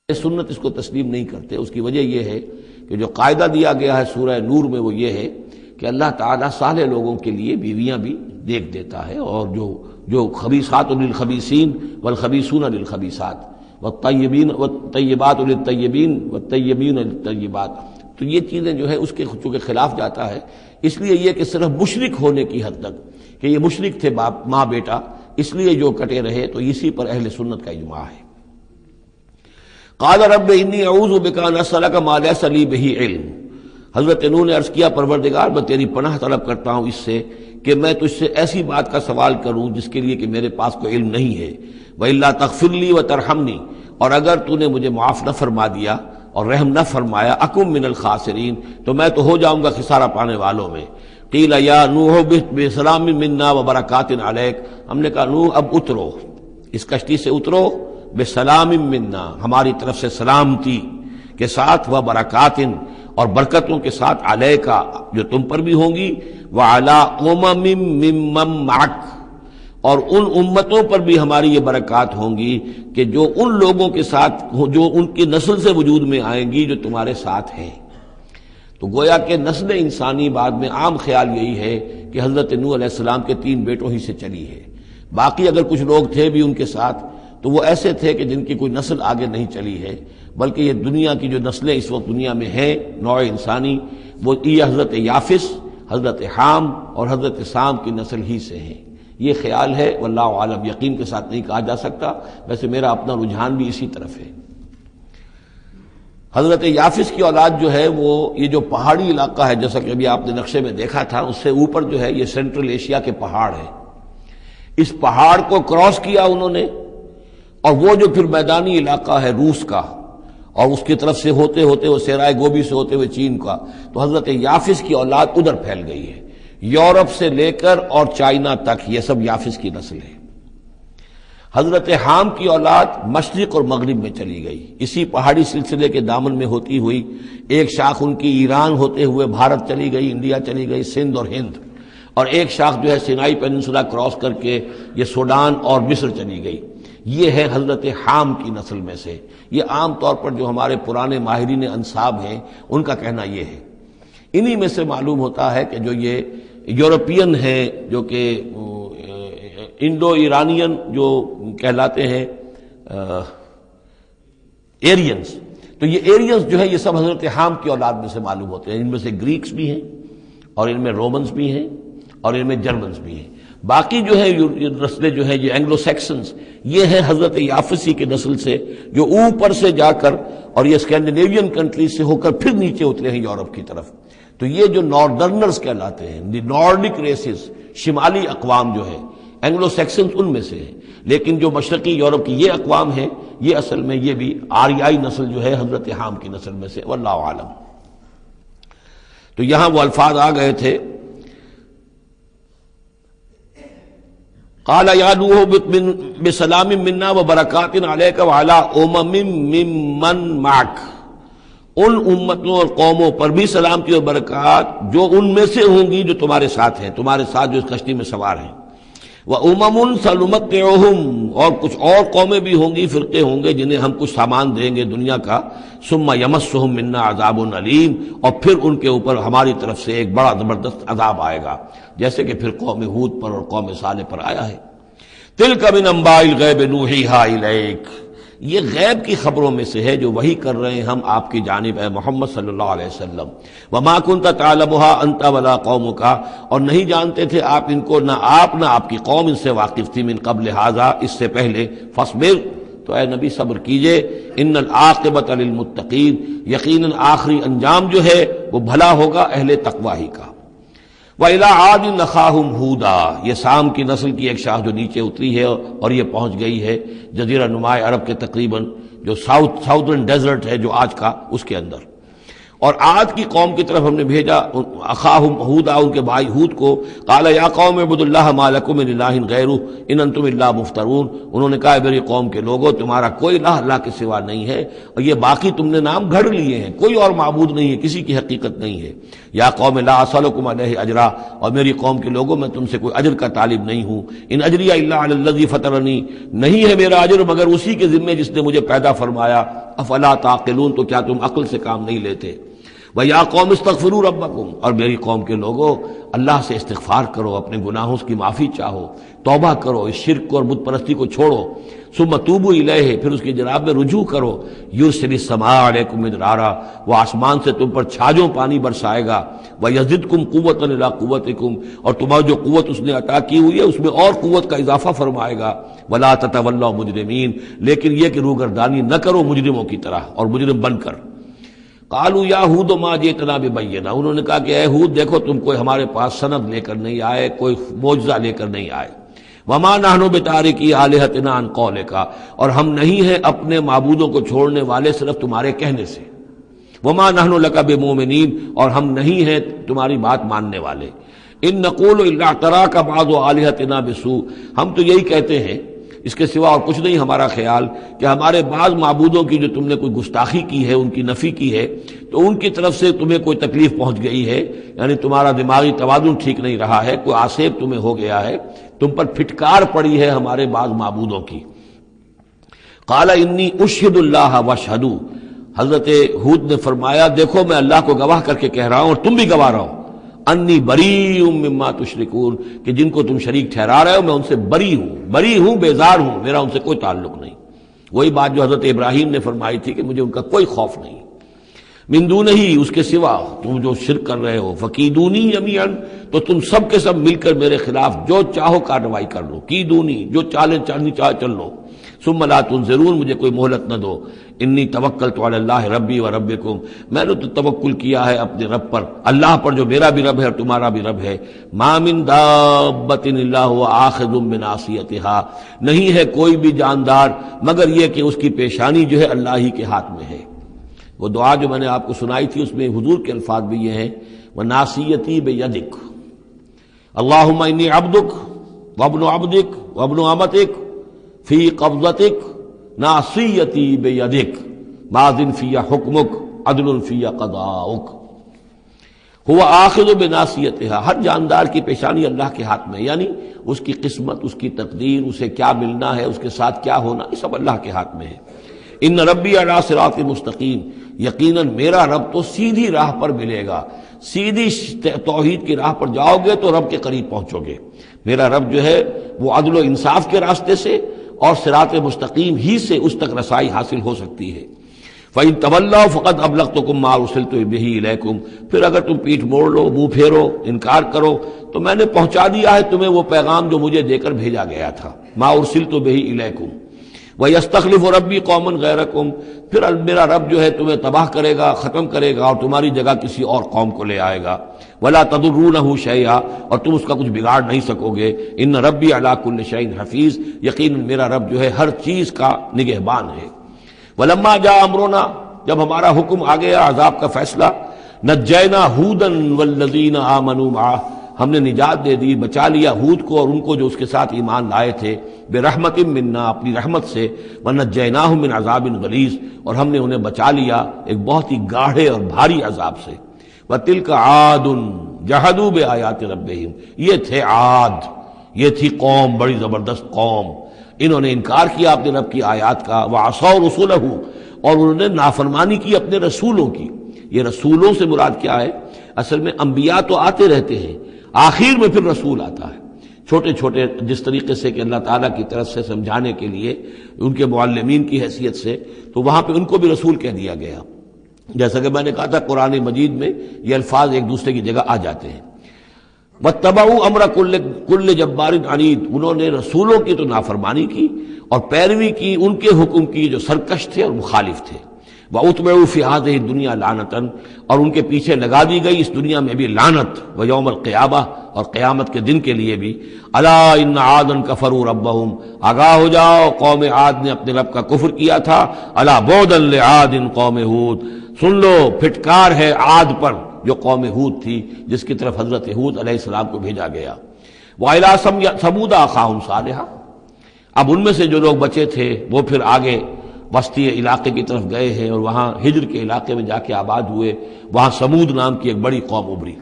سنت اس کو تسلیم نہیں کرتے، اس کی وجہ یہ ہے کہ جو قاعدہ دیا گیا ہے سورہ نور میں وہ یہ ہے کہ اللہ تعالیٰ صالح لوگوں کے لیے بیویاں بھی دیکھ دیتا ہے، اور جو خبیثات للخبیثین والخبیثون للخبیثات والطیبین والطیبات للطیبین والطیبین للطیبات، تو یہ چیزیں جو ہے اس کے چونکہ خلاف جاتا ہے، اس لیے یہ کہ صرف مشرک ہونے کی حد تک کہ یہ مشرک تھے باپ ماں بیٹا، اس لیے جو کٹے رہے تو اسی پر اہل سنت کا اجماع ہے۔ قال رب انی اعوذ بک ان اسألک ما لیس لی بہ علم، حضرت نوح نے عرض کیا پروردگار میں تیری پناہ طلب کرتا ہوں اس سے کہ میں تجھ سے ایسی بات کا سوال کروں جس کے لیے کہ میرے پاس کوئی علم نہیں ہے، وَإِلَّا تَغْفِرْ لِي وَتَرْحَمْنِي، اور اگر تو نے مجھے معاف نہ فرما دیا اور رحم نہ فرمایا، اکم من الخاسرین، تو میں تو ہو جاؤں گا خسارہ پانے والوں میں۔ قیل یا نوح اہبط بسلام منا وبرکات علیک، ہم نے کہا نوح اب اترو، اس کشتی سے اترو، بسلام منا، ہماری طرف سے سلامتی کے ساتھ، وبرکات، اور برکتوں کے ساتھ، علیکا، جو تم پر بھی ہوں گی، وعلی امم ممن معک، اور ان امتوں پر بھی ہماری یہ برکات ہوں گی کہ جو ان لوگوں کے ساتھ، جو ان کی نسل سے وجود میں آئیں گی جو تمہارے ساتھ ہیں۔ تو گویا کہ نسل انسانی بعد میں عام خیال یہی ہے کہ حضرت نوح علیہ السلام کے 3 بیٹوں ہی سے چلی ہے، باقی اگر کچھ لوگ تھے بھی ان کے ساتھ تو وہ ایسے تھے کہ جن کی کوئی نسل آگے نہیں چلی ہے، بلکہ یہ دنیا کی جو نسلیں اس وقت دنیا میں ہیں نوع انسانی، وہ یہ حضرت یافس، حضرت حام اور حضرت سام کی نسل ہی سے ہیں۔ یہ خیال ہے، واللہ عالم، یقین کے ساتھ نہیں کہا جا سکتا، ویسے میرا اپنا رجحان بھی اسی طرف ہے۔ حضرت یافس کی اولاد جو ہے وہ یہ جو پہاڑی علاقہ ہے، جیسا کہ ابھی آپ نے نقشے میں دیکھا تھا، اس سے اوپر جو ہے یہ سینٹرل ایشیا کے پہاڑ ہیں، اس پہاڑ کو کراس کیا انہوں نے، اور وہ جو پھر میدانی علاقہ ہے روس کا، اور اس کی طرف سے ہوتے ہوتے وہ صحرائے گوبی سے ہوتے ہوئے چین کا، تو حضرت یافس کی اولاد ادھر پھیل گئی ہے، یورپ سے لے کر اور چائنا تک، یہ سب یافس کی نسل ہے۔ حضرت حام کی اولاد مشرق اور مغرب میں چلی گئی، اسی پہاڑی سلسلے کے دامن میں ہوتی ہوئی، ایک شاخ ان کی ایران ہوتے ہوئے بھارت چلی گئی، انڈیا چلی گئی، سندھ اور ہند، اور ایک شاخ جو ہے سینائی پیننسولا کراس کر کے یہ سوڈان اور مصر چلی گئی۔ یہ ہے حضرت حام کی نسل میں سے۔ یہ عام طور پر جو ہمارے پرانے ماہرین انساب ہیں ان کا کہنا یہ ہے۔ انہی میں سے معلوم ہوتا ہے کہ جو یہ یورپین ہیں، جو کہ انڈو ایرانین جو کہلاتے ہیں ایرینز، تو یہ ایرینز جو ہے یہ سب حضرت حام کی اولاد میں سے معلوم ہوتے ہیں۔ ان میں سے گریکس بھی ہیں، اور ان میں رومنز بھی ہیں، اور ان میں جرمنز بھی ہیں۔ باقی جو ہے نسلیں جو ہیں یہ اینگلو سیکسنز، یہ ہیں حضرت یافسی کے نسل سے، جو اوپر سے جا کر اور یہ اسکینڈینیوین کنٹریز سے ہو کر پھر نیچے اترے ہیں یورپ کی طرف۔ تو یہ جو ناردرنرز کہلاتے ہیں، دی نارڈک ریسز، شمالی اقوام جو ہے، اینگلو سیکسنز ان میں سے ہیں، لیکن جو مشرقی یورپ کی یہ اقوام ہیں، یہ اصل میں یہ بھی آریائی نسل جو ہے حضرت حام کی نسل میں سے، واللہ عالم۔ تو یہاں وہ الفاظ آ گئے تھے، قال یا نوح اہبط بسلام منا وبرکات علیک وعلی امم ممن معک، ان امتوں اور قوموں پر بھی سلامتی اور برکات جو ان میں سے ہوں گی جو تمہارے ساتھ ہیں، تمہارے ساتھ جو اس کشتی میں سوار ہیں، وَأُمَمٌ سَنُمَتِّعُهُمْ، اور کچھ اور قومیں بھی ہوں گی، فرقے ہوں گے جنہیں ہم کچھ سامان دیں گے دنیا کا، ثُمَّ يَمَسُّهُم مِّنَّا عَذَابٌ أَلِيمٌ، اور پھر ان کے اوپر ہماری طرف سے ایک بڑا زبردست عذاب آئے گا، جیسے کہ پھر قوم ہود پر اور قوم صالح پر آیا ہے۔ تِلْكَ مِنْ أَنْبَاءِ الْغَيْبِ نُوحِيهَا إِلَيْكَ، یہ غیب کی خبروں میں سے ہے جو وحی کر رہے ہیں ہم آپ کی جانب اے محمد صلی اللہ علیہ وسلم۔ وَمَا كُنْتَ تَعْلَمُهَا أَنْتَ وَلَا قَوْمُكَ، اور نہیں جانتے تھے آپ ان کو، نہ آپ نہ آپ کی قوم ان سے واقف تھی، من قبل ھذا، اس سے پہلے، فاصبر، تو اے نبی صبر کیجئے، ان العاقبۃ للمتقین، یقیناً آخری انجام جو ہے وہ بھلا ہوگا اہل تقوی ہی کا۔ وَإِلَىٰ عَادٍ أَخَاهُمْ هُودًا، یہ سام کی نسل کی ایک شاخ جو نیچے اتری ہے اور یہ پہنچ گئی ہے جزیرہ نماء عرب کے تقریباً جو ساؤترن ڈیزرٹ ہے جو آج کا، اس کے اندر، اور عاد کی قوم کی طرف ہم نے بھیجا اخاہم ہودا، ان کے بھائی ہود کو، قال یا قوم اعبدوا اللہ ما لکم من الہ غیرہ ان انتم الا مفترون، انہوں نے کہا میری قوم کے لوگوں تمہارا کوئی الہ اللہ کے سوا نہیں ہے، اور یہ باقی تم نے نام گھڑ لیے ہیں، کوئی اور معبود نہیں ہے، کسی کی حقیقت نہیں ہے۔ یا قوم لا اسألکم علیہ اجرا، اور میری قوم کے لوگوں میں تم سے کوئی اجر کا طالب نہیں ہوں، ان اجری الا علی الذی فطرنی، نہیں ہے میرا اجر مگر اسی کے ذمے جس نے مجھے پیدا فرمایا، افلا تعقلون، تو کیا تم عقل سے کام نہیں لیتے؟ وَيَا قَوْمِ اسْتَغْفِرُوا رَبَّكُمْ، اور میری قوم کے لوگوں اللہ سے استغفار کرو، اپنے گناہوں کی معافی چاہو، توبہ کرو، اس شرک کو اور بت پرستی کو چھوڑو، ثم توبوا الیہ، پھر اس کی جناب میں رجوع کرو، یرسل السماء علیکم مدرارا، وہ آسمان سے تم پر چھاجوں پانی برسائے گا، ویزدکم قوۃ الی قوتکم، اور تمہاری جو قوت اس نے عطا کی ہوئی ہے اس میں اور قوت کا اضافہ فرمائے گا، ولا تتولوا مجرمین، لیکن یہ کہ روگردانی نہ کرو مجرموں کی طرح اور مجرم بن کر۔ قالوا یا ہود ما جئتنا ببینہ، انہوں نے کہا کہ اے ہود دیکھو تم کوئی ہمارے پاس سند لے کر نہیں آئے، کوئی معجزہ لے کر نہیں آئے، وما نحن بتارکی آلہتنا عن قولک، اور ہم نہیں ہیں اپنے معبودوں کو چھوڑنے والے صرف تمہارے کہنے سے، وما نحن لک بمؤمنین، اور ہم نہیں ہیں تمہاری بات ماننے والے، ان نقول الا اعتراک بعض آلہتنا بسوء، ہم تو یہی کہتے ہیں، اس کے سوا اور کچھ نہیں ہمارا خیال، کہ ہمارے بعض معبودوں کی جو تم نے کوئی گستاخی کی ہے، ان کی نفی کی ہے، تو ان کی طرف سے تمہیں کوئی تکلیف پہنچ گئی ہے، یعنی تمہارا دماغی توازن ٹھیک نہیں رہا ہے، کوئی آسیب تمہیں ہو گیا ہے، تم پر پھٹکار پڑی ہے ہمارے بعض معبودوں کی۔ قال انی اشہد اللہ واشہدوا، حضرت ہود نے فرمایا دیکھو میں اللہ کو گواہ کر کے کہہ رہا ہوں اور تم بھی گواہ رہو، انی بریء مما تشرکون، کہ جن کو تم شریک ٹھہرا رہے ہو میں ان سے بری ہوں، بیزار ہوں، میرا ان سے کوئی تعلق نہیں۔ وہی بات جو حضرت ابراہیم نے فرمائی تھی کہ مجھے ان کا کوئی خوف نہیں، من دونہ ہی، اس کے سوا تم جو شرک کر رہے ہو، فکیدونی جمیعا، تو تم سب کے سب مل کر میرے خلاف جو چاہو کارروائی کر لو، کیدونی، جو چالیں چلنی چاہے چل لو، ثم لا تنظرون، مجھے کوئی مہلت نہ دو، انی توکلت علی اللہ ربی و ربکم، میں نے تو توکل کیا ہے اپنے رب پر، اللہ پر جو میرا بھی رب ہے اور تمہارا بھی رب ہے، ما من دابۃ الا هو آخذ بناصیتها، نہیں ہے کوئی بھی جاندار مگر یہ کہ اس کی پیشانی جو ہے اللہ ہی کے ہاتھ میں ہے۔ وہ دعا جو میں نے آپ کو سنائی تھی اس میں حضور کے الفاظ بھی یہ ہیں، وَنَاصِيَتِي بِيَدِكَ، اللہم انی عبدک وابن عبدک وابن امتک فی قبضتک ناصیتی بیدک ماض فی حکمک عدل فی قضاؤک۔ هو آخذ بناصیتها، ہر جاندار کی پیشانی اللہ کے ہاتھ میں، یعنی اس کی قسمت، اس کی تقدیر، اسے کیا ملنا ہے، اس کے ساتھ کیا ہونا، یہ سب اللہ کے ہاتھ میں ہے۔ ان ربی علی صراط مستقیم، یقیناً میرا رب تو سیدھی راہ پر ملے گا، سیدھی توحید کی راہ پر جاؤ گے تو رب کے قریب پہنچو گے۔ میرا رب جو ہے وہ عدل و انصاف کے راستے سے اور صراط مستقیم ہی سے اس تک رسائی حاصل ہو سکتی ہے۔ فَإِن تَوَلَّوْا فَقَدْ أَبْلَغْتُكُم مَّا أُرْسِلْتُ بِهِ إِلَيْكُمْ، پھر اگر تم پیٹھ موڑ لو، منہ پھیرو، انکار کرو، تو میں نے پہنچا دیا ہے تمہیں وہ پیغام جو مجھے دے کر بھیجا گیا تھا، مَا أُرْسِلْتُ بِهِ إِلَيْكُمْ۔ وَيَسْتَخْلِفُ رَبِّي قَوْمًا غَيْرَكُمْ، پھر میرا رب جو ہے تمہیں تباہ کرے گا، ختم کرے گا اور تمہاری جگہ کسی اور قوم کو لے آئے گا۔ وَلَا تَضُرُّونَهُ شَيْئًا، اور تم اس کا کچھ بگاڑ نہیں سکو گے۔ ان ربی علی کل شیء حفیظ، یقیناً میرا رب جو ہے ہر چیز کا نگہبان ہے۔ وَلَمَّا جَاءَ أَمْرُنَا، جب ہمارا حکم آ گیا، عذاب کا فیصلہ، نجینا ہودا والذین آمنوا معہ، ہم نے نجات دے دی، بچا لیا ہود کو اور ان کو جو اس کے ساتھ ایمان لائے تھے، برحمت منا، اپنی رحمت سے، ونجیناہم من عذاب غلیظ، اور ہم نے انہیں بچا لیا ایک بہت ہی گاڑھے اور بھاری عذاب سے۔ وتلک عاد جحدوا بآیات ربہم، یہ تھے عاد، یہ تھی قوم، بڑی زبردست قوم، انہوں نے انکار کیا اپنے رب کی آیات کا، وعصوا رسولہ، اور انہوں نے نافرمانی کی اپنے رسولوں کی۔ یہ رسولوں سے مراد کیا ہے؟ اصل میں انبیاء تو آتے رہتے ہیں، آخر میں پھر رسول آتا ہے، چھوٹے چھوٹے، جس طریقے سے کہ اللہ تعالیٰ کی طرف سے سمجھانے کے لیے ان کے معلمین کی حیثیت سے، تو وہاں پہ ان کو بھی رسول کہہ دیا گیا۔ جیسا کہ میں نے کہا تھا قرآن مجید میں یہ الفاظ ایک دوسرے کی جگہ آ جاتے ہیں۔ وَاتَّبَعُوا أَمْرَ كُلِّ جَبَّارٍ عَنِيدٍ، انہوں نے رسولوں کی تو نافرمانی کی اور پیروی کی ان کے حکم کی جو سرکش تھے اور مخالف تھے۔ وَأُتْبِعُوا فِي هَذِهِ الدُّنْيَا لَعْنَةً، اور ان کے پیچھے لگا دی گئی اس دنیا میں بھی لعنت، وَيَوْمَ الْقِيَامَةِ، اور قیامت کے دن کے لیے بھی۔ أَلَا إِنَّ عَادًا كَفَرُوا رَبَّهُمْ، آگاہ ہو جاؤ قوم عاد نے اپنے رب کا کفر کیا تھا۔ أَلَا بُعْدًا لِعَادٍ قوم ہود، سن لو پھٹکار ہے عاد پر جو قوم ہود تھی، جس کی طرف حضرت ہود علیہ السلام کو بھیجا گیا۔ وَإِلَىٰ ثَمُودَ أَخَاهُمْ صَالِحًا، اب ان میں سے جو لوگ بچے تھے وہ پھر آگے وسطی علاقے کی طرف گئے ہیں اور وہاں ہجر کے علاقے میں جا کے آباد ہوئے، وہاں سمود نام کی ایک بڑی قوم ابھری،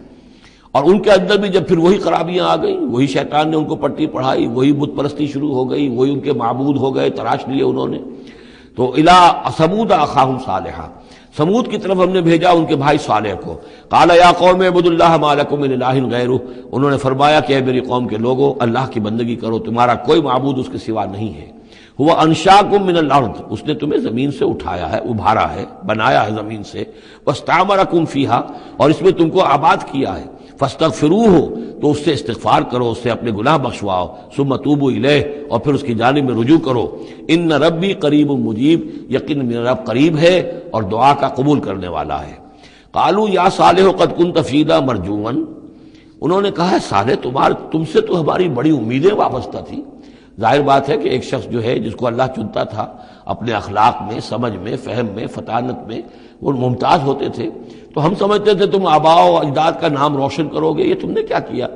اور ان کے اندر بھی جب پھر وہی خرابیاں آ گئیں، وہی شیطان نے ان کو پٹی پڑھائی، وہی بت پرستی شروع ہو گئی، وہی ان کے معبود ہو گئے، تراش لیے انہوں نے۔ تو الی ثمود اخاہم صالحا، سمود کی طرف ہم نے بھیجا ان کے بھائی صالح کو. قال یا قوم اعبدوا اللہ ما لکم من الہ غیرہ، انہوں نے فرمایا کہ اے میری قوم کے لوگو اللہ کی بندگی کرو، تمہارا کوئی معبود اس کے سوا نہیں ہے. ہوا انشاکم من الارض، اس نے تمہیں زمین سے اٹھایا ہے، ابھارا ہے، بنایا ہے زمین سے. واستعمرکم فیہا، اور اس میں تم کو آباد کیا ہے. فاستغفروہ، تو اس سے استغفار کرو، اس سے اپنے گناہ بخشواؤ. ثم توبوا الیہ، اور پھر اس کی جانب میں رجوع کرو. ان ربی قریب مجیب، یقین میرا رب قریب ہے اور دعا کا قبول کرنے والا ہے. قالوا یا صالح قد کنت فینا مرجوا، انہوں نے کہا ہے صالح تم سے تو ہماری بڑی امیدیں وابستہ تھی. ظاہر بات ہے کہ ایک شخص جو ہے جس کو اللہ چنتا تھا اپنے اخلاق میں، سمجھ میں، فہم میں، فطانت میں وہ ممتاز ہوتے تھے، تو ہم سمجھتے تھے تم آباء و اجداد کا نام روشن کرو گے. یہ تم نے کیا کیا؟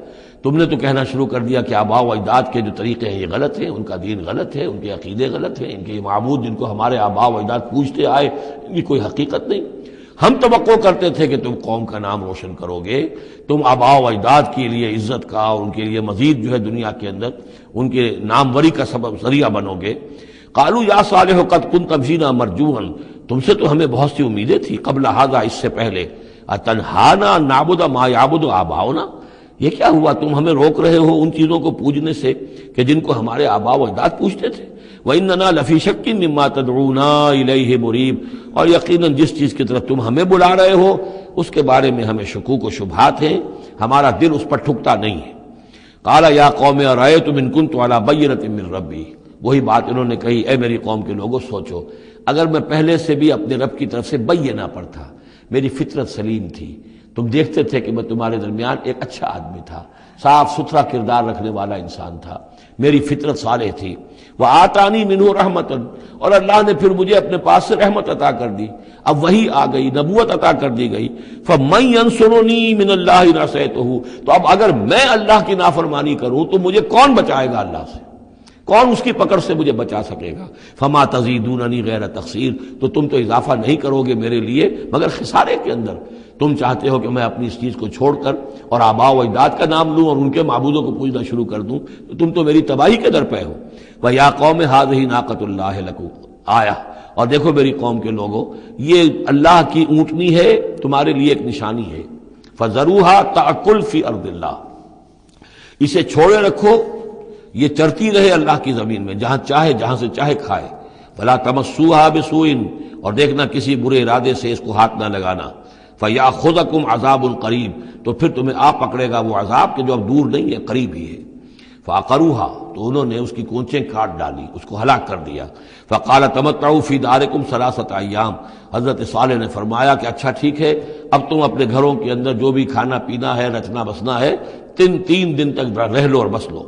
تم نے تو کہنا شروع کر دیا کہ آباء و اجداد کے جو طریقے ہیں یہ غلط ہیں، ان کا دین غلط ہے، ان کے عقیدے غلط ہیں، ان کے معبود جن کو ہمارے آباء و اجداد پوجتے آئے ان کی کوئی حقیقت نہیں. ہم توقع کرتے تھے کہ تم قوم کا نام روشن کرو گے، تم آباء و اجداد کے لیے عزت کا اور ان کے لیے مزید جو ہے دنیا کے اندر ان کے ناموری کا سبب ذریعہ بنو گے. قالوا یا صالح قد کنت فینا مرجوا، تم سے تو ہمیں بہت سی امیدیں تھی قبل ھذا، اس سے پہلے. اتنہانا نعبد ما یعبد آباؤنا، یہ کیا ہوا تم ہمیں روک رہے ہو ان چیزوں کو پوجنے سے کہ جن کو ہمارے آباء و اجداد پوجتے تھے. وَإِنَّنَا لَفِي شَكٍّ مِّمَّا تَدْعُونَا إِلَيْهِ مُرِيبٍ، اور یقیناً جس چیز کی طرف تم ہمیں بلا رہے ہو اس کے بارے میں ہمیں شکوک و شبہات ہیں، ہمارا دل اس پر ٹھکتا نہیں ہے. قال یا قوم ارأیتم ان کنت علی بینۃ من ربی، وہی بات انہوں نے کہی، اے میری قوم کے لوگوں سوچو اگر میں پہلے سے بھی اپنے رب کی طرف سے بینہ پر تھا، میری فطرت سلیم تھی، تم دیکھتے تھے کہ میں تمہارے درمیان ایک اچھا آدمی تھا، صاف ستھرا کردار رکھنے والا انسان تھا، میری فطرت صالح تھی. وآتانی منہ رحمۃ، اور اللہ نے پھر مجھے اپنے پاس سے رحمت عطا کر دی، اب وہی آ گئی، نبوت عطا کر دی گئی. فمن ینصرنی من اللہ ان عصیتہ، تو اب اگر میں اللہ کی نافرمانی کروں تو مجھے کون بچائے گا اللہ سے، کون اس کی پکڑ سے مجھے بچا سکے گا. فما تزیدوننی غیر تقصیر، تو تم تو اضافہ نہیں کرو گے میرے لیے مگر خسارے کے اندر. تم چاہتے ہو کہ میں اپنی اس چیز کو چھوڑ کر اور آباء و اجداد کا نام لوں اور ان کے معبودوں کو پوجنا شروع کر دوں، تو تم تو میری تباہی کے در پہ ہو. وَيَا قَوْمِ هَٰذِهِ نَاقَةُ اللَّهِ لَكُمْ آیَةٌ، اور دیکھو میری قوم کے لوگوں یہ اللہ کی اونٹنی ہے، تمہارے لیے ایک نشانی ہے. فَذَرُوهَا تَأْكُلْ فِي أَرْضِ اللَّهِ، اسے چھوڑے رکھو، یہ چرتی رہے اللہ کی زمین میں، جہاں چاہے جہاں سے چاہے کھائے. فَلَا تَمَسُّوهَا بِسُوءٍ، اور دیکھنا کسی برے ارادے سے اس کو ہاتھ نہ لگانا. فَيَأْخُذَكُمْ عَذَابٌ قَرِيبٌ، تو پھر تمہیں آ پکڑے گا وہ عذاب کہ جو اب دور نہیں ہے، قریب ہی ہے. فَعَقَرُوهَا، تو انہوں نے اس کی کونچیں کاٹ ڈالی، اس کو ہلاک کر دیا. فَقَالَ تَمَتَّعُوا فِي دَارِكُمْ ثَلَاثَةَ أَيَّامٍ، حضرت صالح نے فرمایا کہ اچھا ٹھیک ہے، اب تم اپنے گھروں کے اندر جو بھی کھانا پینا ہے، رچنا بسنا ہے، تین دن تک رہ لو اور بس لو.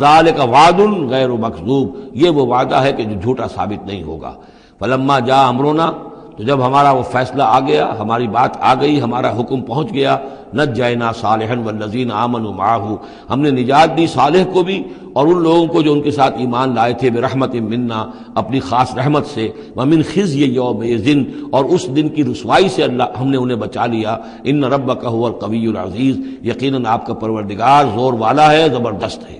ذَلِكَ وَعْدٌ غَيْرُ مَكْذُوبٍ، یہ وہ وعدہ ہے کہ جو جھوٹا ثابت نہیں ہوگا. فَلَمَّا جَاءَ أَمْرُنَا، تو جب ہمارا وہ فیصلہ آ گیا، ہماری بات آ گئی، ہمارا حکم پہنچ گیا، نجینا صالحا والذین آمنوا معہ، ہم نے نجات دی صالح کو بھی اور ان لوگوں کو جو ان کے ساتھ ایمان لائے تھے، برحمت منا، اپنی خاص رحمت سے. ومن خزی یومئذ، اور اس دن کی رسوائی سے اللہ ہم نے انہیں بچا لیا. ان ربک هو القوی العزیز، یقیناً آپ کا پروردگار زور والا ہے، زبردست ہے.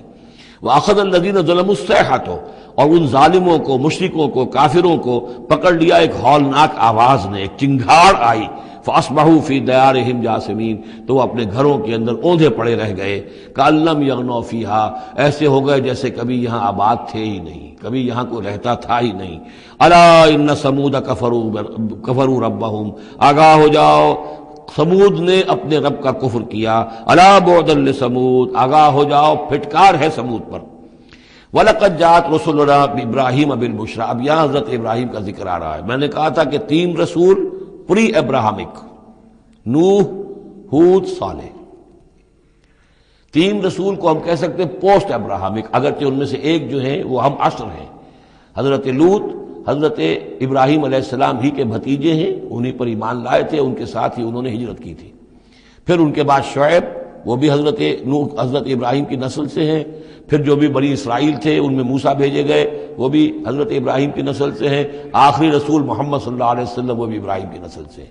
وَأَخَذَ الَّذِينَ ظَلَمُوا الصَّيْحَةُ، اور ان ظالموں کو، مشرکوں کو، کافروں کو پکڑ لیا ایک ہولناک آواز نے، ایک چنگھاڑ آئی. فَأَصْبَحُوا فِي دِيَارِهِمْ جَاثِمِينَ، تو وہ اپنے گھروں کے اندر اوندھے پڑے رہ گئے. كَأَن لَّمْ يَغْنَوْا فِيهَا، ایسے ہو گئے جیسے کبھی یہاں آباد تھے ہی نہیں، کبھی یہاں کوئی رہتا تھا ہی نہیں. أَلَا إِنَّ ثَمُودَ كَفَرُوا رَبَّهُمْ، آگاہ ہو جاؤ، سمود نے اپنے رب کا کفر کیا. أَلَا بُعْدًا لِّثَمُودَ، آگاہ ہو جاؤ، پھٹکار ہے سمود پر. وَلَقَدْ جَاءَتْ رُسُلُنَا بِإِبْرَاهِيمَ بِالْبُشْرَىٰ، اب یہاں حضرت ابراہیم کا ذکر آ رہا ہے. میں نے کہا تھا کہ 3 رسول پری ابراہمک، نوح، ہود، صالح. 3 رسول کو ہم کہہ سکتے ہیں پوسٹ ابراہمک، اگرچہ ان میں سے ایک جو ہیں وہ ہم عصر ہیں. حضرت لوط حضرت ابراہیم علیہ السلام ہی کے بھتیجے ہیں، انہی پر ایمان لائے تھے، ان کے ساتھ ہی انہوں نے ہجرت کی تھی. پھر ان کے بعد شعیب، وہ بھی حضرت نوح حضرت ابراہیم کی نسل سے ہیں. پھر جو بھی بنی اسرائیل تھے ان میں موسیٰ بھیجے گئے، وہ بھی حضرت ابراہیم کی نسل سے ہیں. آخری رسول محمد صلی اللہ علیہ وسلم وہ بھی ابراہیم کی نسل سے ہیں.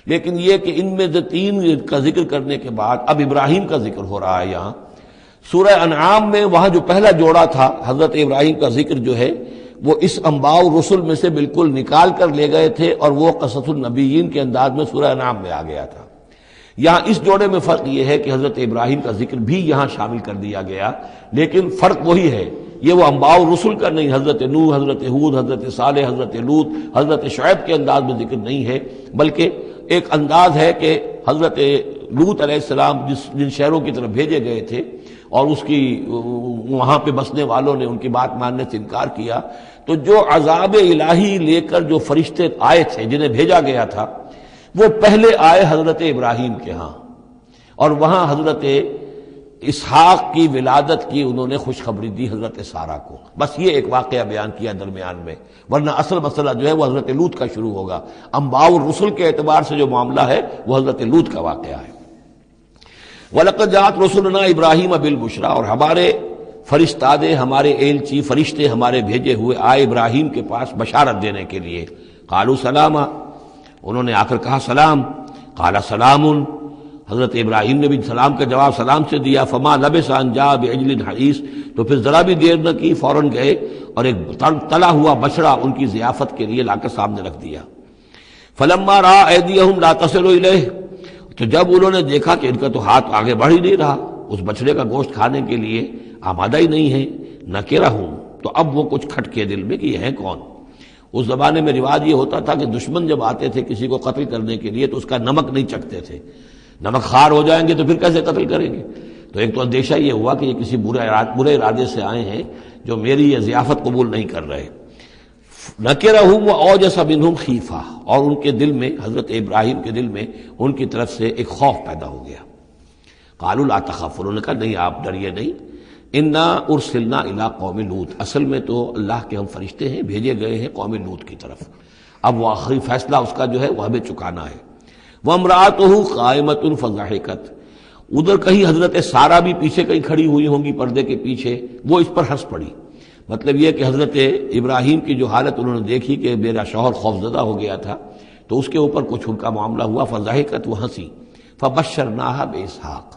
لیکن یہ کہ ان میں سے 3 کا ذکر کرنے کے بعد اب ابراہیم کا ذکر ہو رہا ہے. یہاں سورہ انعام میں وہاں جو پہلا جوڑا تھا حضرت ابراہیم کا ذکر جو ہے وہ اس انباء رسل میں سے بالکل نکال کر لے گئے تھے اور وہ قصص النبیین کے انداز میں سورہ انعام میں آ گیا تھا۔ یہاں اس جوڑے میں فرق یہ ہے کہ حضرت ابراہیم کا ذکر بھی یہاں شامل کر دیا گیا، لیکن فرق وہی ہے، یہ وہ انباء رسل کا نہیں، حضرت نوح، حضرت ہود، حضرت صالح، حضرت لوط، حضرت شعیب کے انداز میں ذکر نہیں ہے، بلکہ ایک انداز ہے کہ حضرت لوط علیہ السلام جن شہروں کی طرف بھیجے گئے تھے اور اس کی وہاں پہ بسنے والوں نے ان کی بات ماننے سے انکار کیا، تو جو عذاب الہی لے کر جو فرشتے آئے تھے جنہیں بھیجا گیا تھا، وہ پہلے آئے حضرت ابراہیم کے ہاں، اور وہاں حضرت اسحاق کی ولادت کی انہوں نے خوشخبری دی حضرت سارہ کو۔ بس یہ ایک واقعہ بیان کیا درمیان میں، ورنہ اصل مسئلہ جو ہے وہ حضرت لوط کا شروع ہوگا۔ انباء الرسل کے اعتبار سے جو معاملہ ہے وہ حضرت لوط کا واقعہ ہے۔ وَلَقَدْ جَاءَتْ رُسُلُنَا إِبْرَاهِيمَ بِالْبُشْرَىٰ، اور ہمارے فرشتادے، ہمارے ایلچی فرشتے ہمارے بھیجے ہوئے آئے ابراہیم کے پاس بشارت دینے کے لیے۔ قالوا سلاما، انہوں نے آ کر کہا سلام۔ قال سلام، حضرت ابراہیم نے بھی سلام کا جواب سلام سے دیا۔ فما لبث ان جاء بعجل حنیذ، تو پھر ذرا بھی دیر نہ کی، فوراً گئے اور ایک تلا ہوا بچڑا ان کی ضیافت کے لیے لا کر سامنے رکھ دیا۔ فلما رأى أيديهم لا تصل إليه، تو جب انہوں نے دیکھا کہ ان کا تو ہاتھ آگے بڑھ ہی نہیں رہا اس بچڑے کا گوشت کھانے کے لیے، آمادہ ہی نہیں ہے، نکرہم، تو اب وہ کچھ کھٹکے دل میں کہ یہ ہے کون۔ اس زمانے میں رواج یہ ہوتا تھا کہ دشمن جب آتے تھے کسی کو قتل کرنے کے لیے تو اس کا نمک نہیں چکھتے تھے، نمک خار ہو جائیں گے تو پھر کیسے قتل کریں گے۔ تو ایک تو اندیشہ یہ ہوا کہ یہ کسی برے ارادے سے آئے ہیں جو میری یہ ضیافت قبول نہیں کر رہے۔ نکرہم واوجس منہم خیفہ، اور ان کے دل میں، حضرت ابراہیم کے دل میں ان کی طرف سے ایک خوف پیدا ہو گیا۔ قالوا لا تخف، انہوں نے کہا نہیں آپ ڈریے نہیں، انا ارسلنا الی قوم لوط، اصل میں تو اللہ کے ہم فرشتے ہیں، بھیجے گئے ہیں قوم لوط کی طرف، اب وہ آخری فیصلہ اس کا جو ہے وہ ہمیں چکانا ہے۔ وامرأتہ قائمۃ فضحکت، ادھر کہیں حضرت سارہ بھی پیچھے کہیں کھڑی ہوئی ہوں گی پردے کے پیچھے، وہ اس پر ہنس پڑی۔ مطلب یہ کہ حضرت ابراہیم کی جو حالت انہوں نے دیکھی کہ میرا شوہر خوفزدہ ہو گیا تھا، تو اس کے اوپر کچھ ان کا معاملہ ہوا، فضحکت، وہ ہنسی۔ فبشرناہا باسحاق،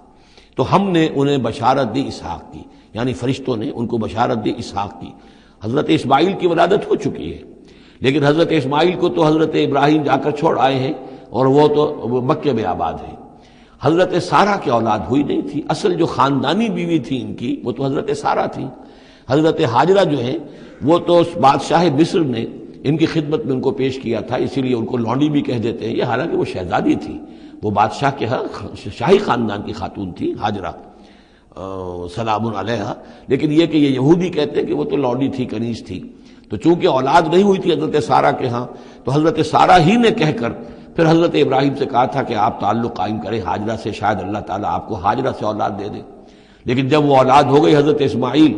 تو ہم نے انہیں بشارت دی اسحاق کی، یعنی فرشتوں نے ان کو بشارت دی اسحاق کی۔ حضرت اسماعیل کی ولادت ہو چکی ہے، لیکن حضرت اسماعیل کو تو حضرت ابراہیم جا کر چھوڑ آئے ہیں اور وہ تو مکے میں آباد ہیں۔ حضرت سارہ کی اولاد ہوئی نہیں تھی، اصل جو خاندانی بیوی تھی ان کی وہ تو حضرت سارہ تھی۔ حضرت ہاجرہ جو ہیں وہ تو بادشاہ مصر نے ان کی خدمت میں ان کو پیش کیا تھا، اسی لیے ان کو لونڈی بھی کہہ دیتے ہیں، یہ حالانکہ وہ شہزادی تھی، وہ بادشاہ کے ہاں شاہی خاندان کی خاتون تھی ہاجرہ سلام علیہا، لیکن یہ کہ یہ یہودی کہتے ہیں کہ وہ تو لونڈی تھی، کنیز تھی۔ تو چونکہ اولاد نہیں ہوئی تھی حضرت سارہ کے ہاں، تو حضرت سارہ ہی نے کہہ کر پھر حضرت ابراہیم سے کہا تھا کہ آپ تعلق قائم کریں ہاجرہ سے، شاید اللہ تعالیٰ آپ کو ہاجرہ سے اولاد دے دے۔ لیکن جب وہ اولاد ہو گئی حضرت اسماعیل،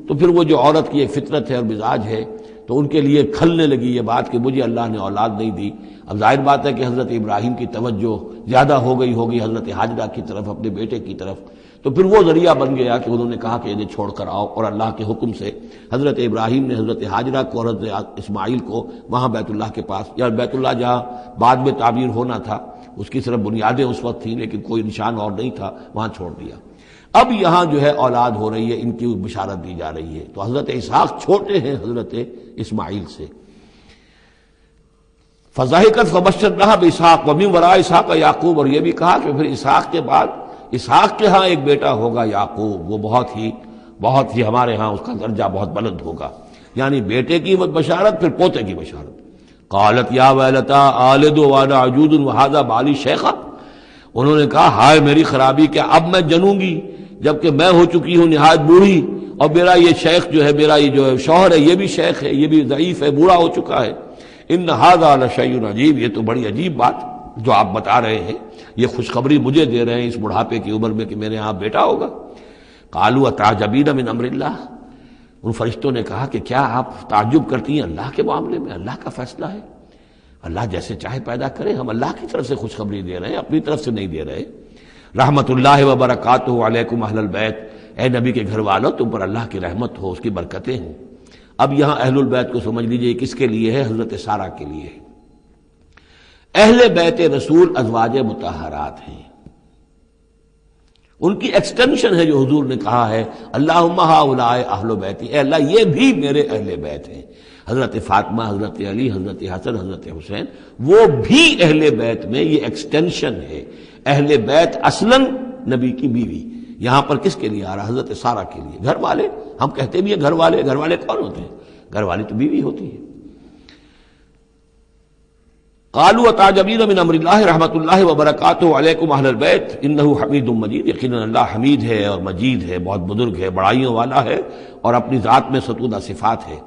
تو پھر وہ جو عورت کی ایک فطرت ہے اور مزاج ہے، تو ان کے لیے کھلنے لگی یہ بات کہ مجھے اللہ نے اولاد نہیں دی۔ اب ظاہر بات ہے کہ حضرت ابراہیم کی توجہ زیادہ ہو گئی ہوگی حضرت ہاجرہ کی طرف، اپنے بیٹے کی طرف، تو پھر وہ ذریعہ بن گیا کہ انہوں نے کہا کہ انہیں چھوڑ کر آؤ، اور اللہ کے حکم سے حضرت ابراہیم نے حضرت ہاجرہ کو اور حضرت اسماعیل کو وہاں بیت اللہ کے پاس، یا بیت اللہ جہاں بعد میں تعمیر ہونا تھا اس کی صرف بنیادیں اس وقت تھیں لیکن کوئی نشان اور نہیں تھا، وہاں چھوڑ دیا۔ اب یہاں جو ہے اولاد ہو رہی ہے، ان کی بشارت دی جا رہی ہے، تو حضرت اسحاق چھوٹے ہیں حضرت اسماعیل سے۔ فضحکت فبشرناہا باسحاق ومن وراء اسحاق یعقوب، اور یہ بھی کہا کہ پھر اسحاق کے بعد اسحاق کے ہاں ایک بیٹا ہوگا یعقوب، وہ بہت ہی ہمارے ہاں اس کا درجہ بہت بلند ہوگا، یعنی بیٹے کی بشارت پھر پوتے کی بشارت۔ قالت یا ویلتا آلد وانا عجوز وہذا بالی شیخا، انہوں نے کہا ہائے میری خرابی، کیا اب میں جنوں گی جبکہ میں ہو چکی ہوں نہایت بوڑھی، اور میرا یہ شیخ جو ہے، میرا یہ جو شوہر ہے یہ بھی شیخ ہے، یہ بھی ضعیف ہے، بوڑھا ہو چکا ہے۔ ان ھذا لشیء عجیب، یہ تو بڑی عجیب بات جو آپ بتا رہے ہیں، یہ خوشخبری مجھے دے رہے ہیں اس بڑھاپے کی عمر میں کہ میرے ہاں بیٹا ہوگا۔ قالوا اتعجبین من امر اللہ، ان فرشتوں نے کہا کہ کیا آپ تعجب کرتی ہیں اللہ کے معاملے میں؟ اللہ کا فیصلہ ہے، اللہ جیسے چاہے پیدا کرے، ہم اللہ کی طرف سے خوشخبری دے رہے ہیں، اپنی طرف سے نہیں دے رہے۔ رحمت اللہ وبرکاتہ علیکم اہل البیت، اے نبی کے گھر والوں تم پر اللہ کی رحمت ہو، اس کی برکتیں ہوں۔ اب یہاں اہل البیت کو سمجھ لیجئے کس کے لیے ہے؟ حضرت سارہ کے لیے ہے۔ اہل بیت رسول ازواج مطہرات ہیں، ان کی ایکسٹینشن ہے جو حضور نے کہا ہے اللہم ہؤلاء اہل بیتی، اے اللہ یہ بھی میرے اہل بیت ہیں، حضرت فاطمہ، حضرت علی، حضرت حسن، حضرت حسین، وہ بھی اہل بیت میں یہ ایکسٹینشن ہے۔ اہل بیت اصلاً نبی کی بیوی، یہاں پر کس کے لیے آ رہا؟ حضرت سارہ کے لیے۔ گھر والے ہم کہتے بھی ہیں گھر والے، گھر والے کون ہوتے ہیں؟ گھر والی تو بیوی ہوتی ہے۔ قالوا اتعجبین من امر اللہ رحمۃ اللہ وبرکاتہ علیکم اہل البیت انہ حمید مجید، یقیناً اللہ حمید ہے اور مجید ہے، بہت بزرگ ہے، بڑائیوں والا ہے، اور اپنی ذات میں ستودہ صفات ہے۔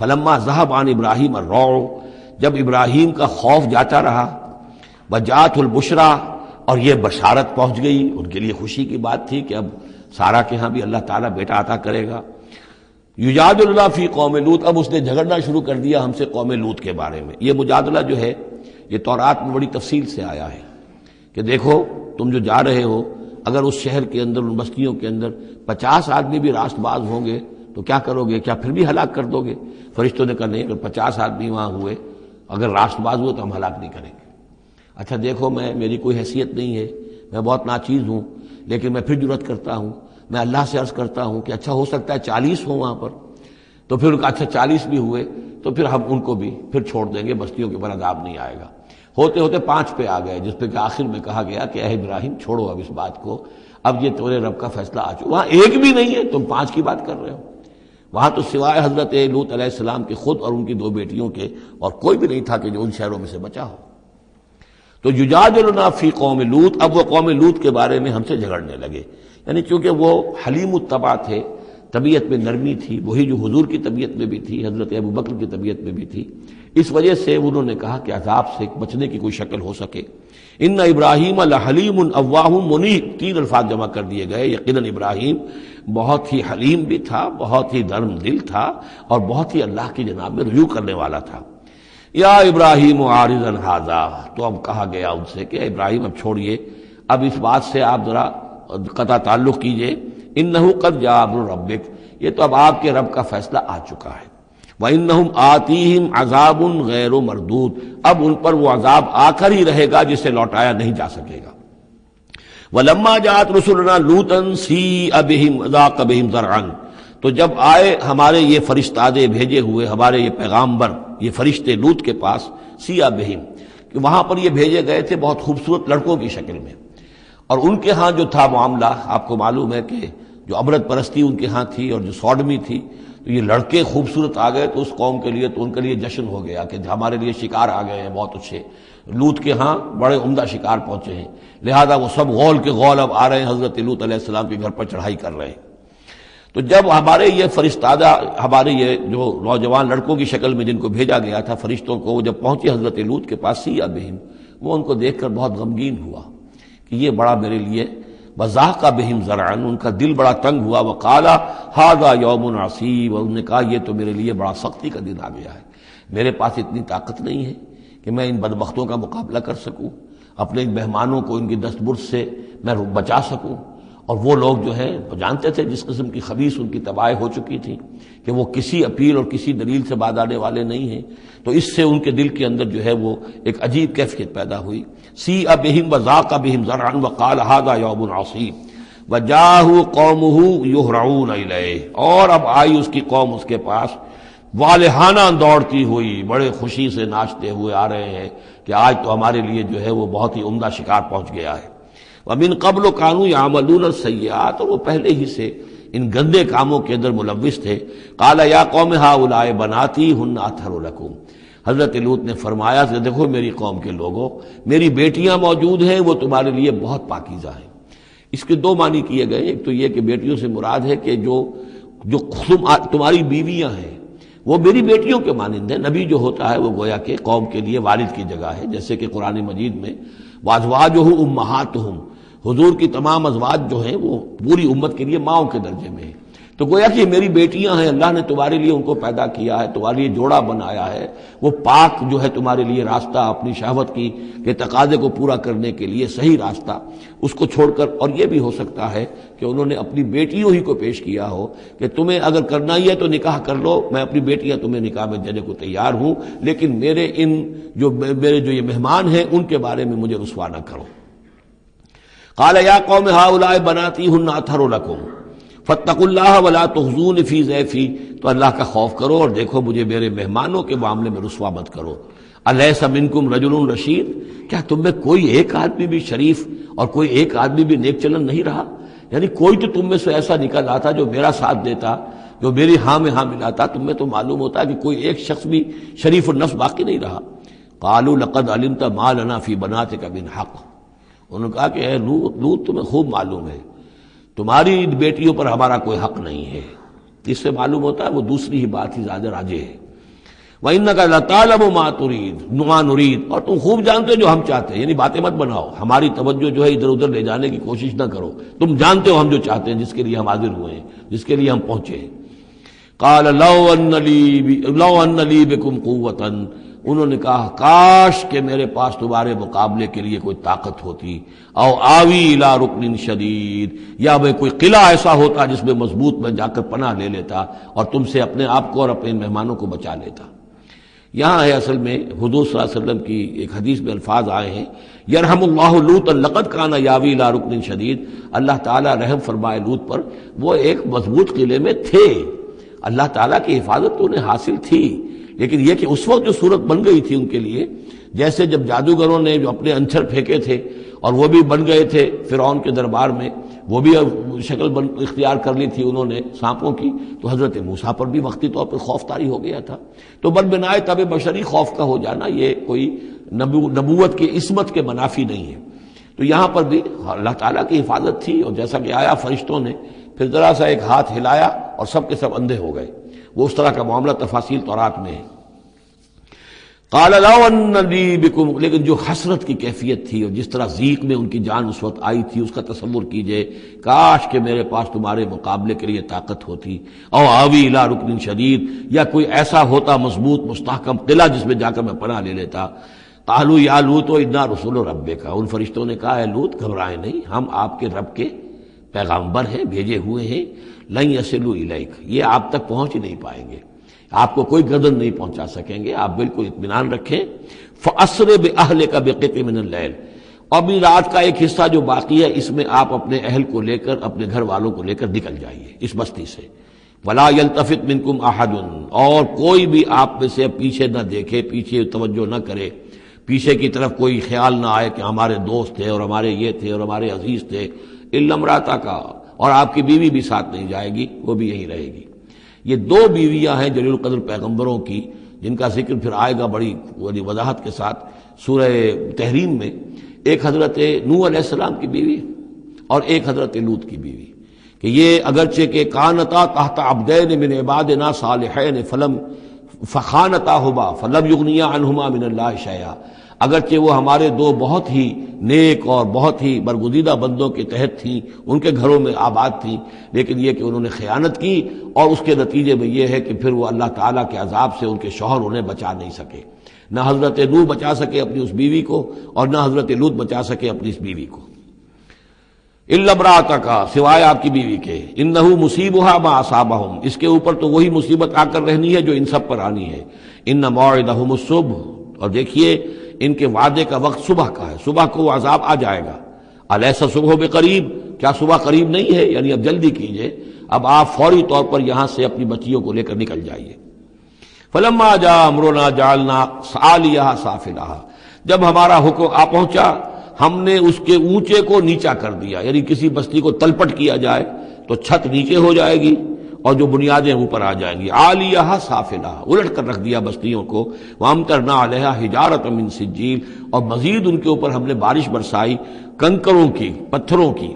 فلما ذهب عن ابراہیم الروع، جب ابراہیم کا خوف جاتا رہا، وجاءت البشریٰ، اور یہ بشارت پہنچ گئی، ان کے لیے خوشی کی بات تھی کہ اب سارہ کے ہاں بھی اللہ تعالیٰ بیٹا عطا کرے گا۔ یجادلنا فی قوم لوط، اب اس نے جھگڑنا شروع کر دیا ہم سے قوم لوط کے بارے میں۔ یہ مجادلہ جو ہے یہ تورات میں بڑی تفصیل سے آیا ہے کہ دیکھو تم جو جا رہے ہو، اگر اس شہر کے اندر، ان بستیوں کے اندر 50 آدمی بھی راست باز ہوں گے تو کیا کرو گے؟ کیا پھر بھی ہلاک کر دو گے؟ فرشتوں نے کہا نہیں، اگر 50 آدمی وہاں ہوئے، اگر راست باز ہوئے تو ہم ہلاک نہیں کریں گے۔ اچھا دیکھو، میری کوئی حیثیت نہیں ہے، میں بہت ناچیز ہوں، لیکن میں پھر جرأت کرتا ہوں، میں اللہ سے عرض کرتا ہوں کہ اچھا ہو سکتا ہے 40 ہوں وہاں پر، تو پھر اچھا 40 بھی ہوئے تو پھر ہم ان کو بھی پھر چھوڑ دیں گے، بستیوں کے اوپر عذاب نہیں آئے گا۔ ہوتے ہوتے 5 پہ آ گئے، جس پہ کہ آخر میں کہا گیا کہ اے ابراہیم چھوڑو اب اس بات کو، اب یہ تمہارے رب کا فیصلہ آ چکا۔ وہاں ایک بھی نہیں ہے، تم 5 کی بات کر رہے ہو۔ وہاں تو سوائے حضرت لوط علیہ السلام کے خود اور ان کی 2 بیٹیوں کے اور کوئی بھی نہیں تھا کہ جو ان شہروں میں سے بچا ہو۔ تو یجادلنا فی قوم لوط، اب وہ قوم لوط کے بارے میں ہم سے جھگڑنے لگے، یعنی چونکہ وہ حلیم الطبع تھے، طبیعت میں نرمی تھی، وہی جو حضور کی طبیعت میں بھی تھی، حضرت ابوبکر کی طبیعت میں بھی تھی، اس وجہ سے انہوں نے کہا کہ عذاب سے بچنے کی کوئی شکل ہو سکے۔ ان ابراہیم لحلیم اواہ منیب، 3 الفاظ جمع کر دیے گئے۔ یقیناً ابراہیم بہت ہی حلیم بھی تھا، بہت ہی نرم دل تھا، اور بہت ہی اللہ کی جناب میں رجوع کرنے والا تھا۔ یا ابراہیم عارضا ھذا، تو اب کہا گیا ان سے کہ ابراہیم اب چھوڑیے، اب اس بات سے آپ ذرا قطع تعلق کیجئے۔ انہ قد جاء امر ربک، یہ تو اب آپ کے رب کا فیصلہ آ چکا ہے۔ وَإِنَّهُمْ آتِيهِمْ عَذَابٌ غَيْرُ مَرْدُودٌ، اب ان پر وہ عذاب آ کر ہی رہے گا جسے لوٹایا نہیں جا سکے گا۔ وَلَمَّا جَاءَتْ رُسُلُنَا لُوطًا سِیءَ بِهِمْ وَضَاقَ بِهِمْ ذَرْعًا، تو جب آئے ہمارے یہ فرشتادے بھیجے ہوئے، ہمارے یہ پیغامبر، یہ فرشتے لوط کے پاس، سِیءَ بِهِمْ، کہ وہاں پر یہ بھیجے گئے تھے بہت خوبصورت لڑکوں کی شکل میں، اور ان کے ہاں جو تھا معاملہ، آپ کو معلوم ہے کہ جو عبرت پرستی ان کے ہاں تھی اور جو سوڈمی تھی، تو یہ لڑکے خوبصورت آ گئے تو اس قوم کے لیے، تو ان کے لیے جشن ہو گیا کہ ہمارے لیے شکار آ گئے ہیں بہت اچھے، لوط کے ہاں بڑے عمدہ شکار پہنچے ہیں، لہذا وہ سب غول کے غول اب آ رہے ہیں، حضرت لوط علیہ السلام کے گھر پر چڑھائی کر رہے ہیں۔ تو جب ہمارے یہ فرشتادہ، ہمارے یہ جو نوجوان لڑکوں کی شکل میں جن کو بھیجا گیا تھا فرشتوں کو، وہ جب پہنچے حضرت لوط کے پاس، سیء بہم، وہ ان کو دیکھ کر بہت غمگین ہوا کہ یہ بڑا میرے لیے، وضاق بہم ذرعا، ان کا دل بڑا تنگ ہوا، وقال ھذا یوم عصیب، اور انہوں نے کہا یہ تو میرے لیے بڑا سختی کا دن آ گیا ہے، میرے پاس اتنی طاقت نہیں ہے کہ میں ان بدبختوں کا مقابلہ کر سکوں، اپنے مہمانوں کو ان کی دستبرد سے میں بچا سکوں۔ اور وہ لوگ جو ہیں جانتے تھے جس قسم کی خبیث ان کی تباہی ہو چکی تھی کہ وہ کسی اپیل اور کسی دلیل سے باز آنے والے نہیں ہیں، تو اس سے ان کے دل کے اندر جو ہے وہ ایک عجیب کیفیت پیدا ہوئی۔ سیء بہم وضاق بہم ذرعا وقال ھذا یوم عصیب وجاءہ قومہ یہرعون الیہ، اور اب آئی اس کی قوم اس کے پاس والہانہ دوڑتی ہوئی، بڑے خوشی سے ناچتے ہوئے آ رہے ہیں کہ آج تو ہمارے لیے جو ہے وہ بہت ہی عمدہ شکار پہنچ گیا ہے۔ وَمِن قَبْلُ كَانُوا يَعْمَلُونَ السَّيِّئَاتِ، اور وہ پہلے ہی سے ان گندے کاموں کے اندر ملوث تھے۔ قَالَ يَا قَوْمِ هَؤُلَاءِ بَنَاتِي هُنَّ أَطْهَرُ لَكُمْ، حضرت لوط نے فرمایا کہ دیکھو میری قوم کے لوگوں، میری بیٹیاں موجود ہیں، وہ تمہارے لیے بہت پاکیزہ ہیں۔ اس کے 2 معنی کیے گئے، ایک تو یہ کہ بیٹیوں سے مراد ہے کہ جو تمہاری بیویاں ہیں وہ میری بیٹیوں کے مانند ہیں۔ نبی جو ہوتا ہے وہ گویا کہ قوم کے لیے والد کی جگہ ہے، جیسے کہ قرآن مجید میں وازواجہ امہاتہم، حضور کی تمام ازواج جو ہیں وہ پوری امت کے لیے ماؤں کے درجے میں ہیں، تو گویا کہ میری بیٹیاں ہیں، اللہ نے تمہارے لیے ان کو پیدا کیا ہے، تمہارے لیے جوڑا بنایا ہے، وہ پاک جو ہے تمہارے لیے راستہ اپنی شہوت کی کے تقاضے کو پورا کرنے کے لیے صحیح راستہ اس کو چھوڑ کر، اور یہ بھی ہو سکتا ہے کہ انہوں نے اپنی بیٹیوں ہی کو پیش کیا ہو کہ تمہیں اگر کرنا ہی ہے تو نکاح کر لو، میں اپنی بیٹیاں تمہیں نکاح میں دینے کو تیار ہوں، لیکن میرے جو یہ مہمان ہیں ان کے بارے میں مجھے رسوا نہ کرو۔ قال یا قوم ہؤلاء بناتی ہن اطہر لکم فاتقوا اللہ ولا تخزون فی ضیفی، تو اللہ کا خوف کرو اور دیکھو مجھے میرے مہمانوں کے معاملے میں رسوا مت کرو۔ الیس منکم رجل رشید، کیا تم میں کوئی ایک آدمی بھی شریف اور کوئی ایک آدمی بھی نیک چلن نہیں رہا؟ یعنی کوئی تو تم میں سے ایسا نکل آتا جو میرا ساتھ دیتا، جو میری ہاں میں ہاں ملاتا، تم میں تو معلوم ہوتا کہ کوئی ایک شخص بھی شریف النفس باقی نہیں رہا۔ قالوا لقد علمت ما لنا فی بناتک من حق، انہوں نے کہا کہ اے لوط تمہیں خوب معلوم ہے تمہاری بیٹیوں پر ہمارا کوئی حق نہیں ہے۔ اس سے معلوم ہوتا ہے وہ دوسری ہی بات ہی زیادہ راجح ہے۔ وَإِنَّكَ لَتَعْلَمُ مَا نُرِيدُ، اور تم خوب جانتے ہو جو ہم چاہتے ہیں، یعنی باتیں مت بناؤ، ہماری توجہ جو ہے ادھر ادھر لے جانے کی کوشش نہ کرو، تم جانتے ہو ہم جو چاہتے ہیں، جس کے لیے ہم حاضر ہوئے ہیں، جس کے لیے ہم پہنچے ہیں۔ قَالَ لَوْ أَنَّ لِي بِكُمْ قُوَّةً، انہوں نے کہا کاش کہ میرے پاس تمہارے مقابلے کے لیے کوئی طاقت ہوتی، او آوی الی رکن شدید، یا میں کوئی قلعہ ایسا ہوتا جس میں مضبوط میں جا کر پناہ لے لیتا اور تم سے اپنے آپ کو اور اپنے مہمانوں کو بچا لیتا۔ یہاں ہے اصل میں حضور صلی اللہ علیہ وسلم کی ایک حدیث میں الفاظ آئے ہیں، یرحم اللہ لوطا لقد کان یاوی الی رکن شدید، اللہ تعالیٰ رحم فرمائے لوط پر، وہ ایک مضبوط قلعے میں تھے، اللہ تعالیٰ کی حفاظت تو انہیں حاصل تھی، لیکن یہ کہ اس وقت جو صورت بن گئی تھی ان کے لیے، جیسے جب جادوگروں نے جو اپنے انچر پھینکے تھے اور وہ بھی بن گئے تھے فرعون کے دربار میں، وہ بھی شکل اختیار کر لی تھی انہوں نے سانپوں کی، تو حضرت موسیٰ پر بھی وقتی طور پر خوف طاری ہو گیا تھا۔ تو بدبنائے طب بشری خوف کا ہو جانا یہ کوئی نبوت کی عصمت کے منافی نہیں ہے۔ تو یہاں پر بھی اللہ تعالیٰ کی حفاظت تھی، اور جیسا کہ آیا فرشتوں نے پھر ذرا سا ایک ہاتھ ہلایا اور سب کے سب اندھے ہو گئے، وہ اس طرح کا معاملہ تفاصیل تورات میں ہے۔ قال لو ان لی بکم، لیکن جو حسرت کی کیفیت تھی اور جس طرح ضیق میں ان کی جان اس وقت آئی تھی اس کا تصور کیجئے، کاش کہ میرے پاس تمہارے مقابلے کے لیے طاقت ہوتی، او آوی الی رکن شدید، یا کوئی ایسا ہوتا مضبوط مستحکم قلعہ جس میں جا کر میں پناہ لے لیتا۔ قالوا یا لوط انا رسول ربک، ان فرشتوں نے کہا اے لوط گھبرائیں نہیں، ہم آپ کے رب کے پیغامبر ہیں، بھیجے ہوئے ہیں، لن یصلوا الیک، یہ آپ تک پہنچ ہی نہیں پائیں گے، آپ کو کوئی گردن نہیں پہنچا سکیں گے، آپ بالکل اطمینان رکھیں۔ فَأَسْرِ بِأَهْلِكَ بِقِطْعٍ مِّنَ اللَّيْلِ، ابھی رات کا ایک حصہ جو باقی ہے اس میں آپ اپنے اہل کو لے کر، اپنے گھر والوں کو لے کر نکل جائیے اس بستی سے۔ وَلَا يَلْتَفِتْ مِنْكُمْ أَحَدٌ، اور کوئی بھی آپ میں سے پیچھے نہ دیکھے، پیچھے توجہ نہ کرے، پیچھے کی طرف کوئی خیال نہ آئے کہ ہمارے دوست تھے اور ہمارے یہ تھے اور ہمارے عزیز تھے، إِلَّا امْرَأَتَكَ، اور آپ کی بیوی بھی ساتھ نہیں جائے گی، وہ بھی یہیں رہے گی۔ یہ دو بیویاں ہیں جلیل القدر پیغمبروں کی، جن کا ذکر پھر آئے گا بڑی وضاحت کے ساتھ سورہ تحریم میں، ایک حضرت نوح علیہ السلام کی بیوی اور ایک حضرت لوط کی بیوی، کہ یہ اگرچہ کہ کانتا تحت عبدین من عبادنا صالحین فخانتاہما فلم یغنیا عنہما من اللہ شیئا، اگرچہ وہ ہمارے دو بہت ہی نیک اور بہت ہی برگزیدہ بندوں کے تحت تھیں، ان کے گھروں میں آباد تھیں، لیکن یہ کہ انہوں نے خیانت کی، اور اس کے نتیجے میں یہ ہے کہ پھر وہ اللہ تعالیٰ کے عذاب سے ان کے شوہر انہیں بچا نہیں سکے، نہ حضرت نوح بچا سکے اپنی اس بیوی کو اور نہ حضرت لوط بچا سکے اپنی اس بیوی کو۔ الا امرأتک، سوائے آپ کی بیوی کے، انہ مصیبھا ما اصابہم، اس کے اوپر تو وہی مصیبت آ کر رہنی ہے جو ان سب پر آنی ہے۔ ان موعدہم الصبح، اور دیکھیے ان کے وعدے کا وقت صبح کا ہے، صبح کو وہ عذاب آ جائے گا۔ الیس صبح بقریب، کیا صبح قریب نہیں ہے؟ یعنی اب جلدی کیجئے، اب آپ فوری طور پر یہاں سے اپنی بچیوں کو لے کر نکل جائیے۔ فلما جاء امرنا جعلنا عالیہا سافلہا، جب ہمارا حکم آ پہنچا ہم نے اس کے اونچے کو نیچا کر دیا، یعنی کسی بستی کو تلپٹ کیا جائے تو چھت نیچے ہو جائے گی اور جو بنیادیں اوپر آ جائیں گی، عالیہا سافلہا، الٹ کر رکھ دیا بستیوں کو، وامطرنا علیہا حجارۃ من سجیل، اور مزید ان کے اوپر ہم نے بارش برسائی کنکروں کی، پتھروں کی،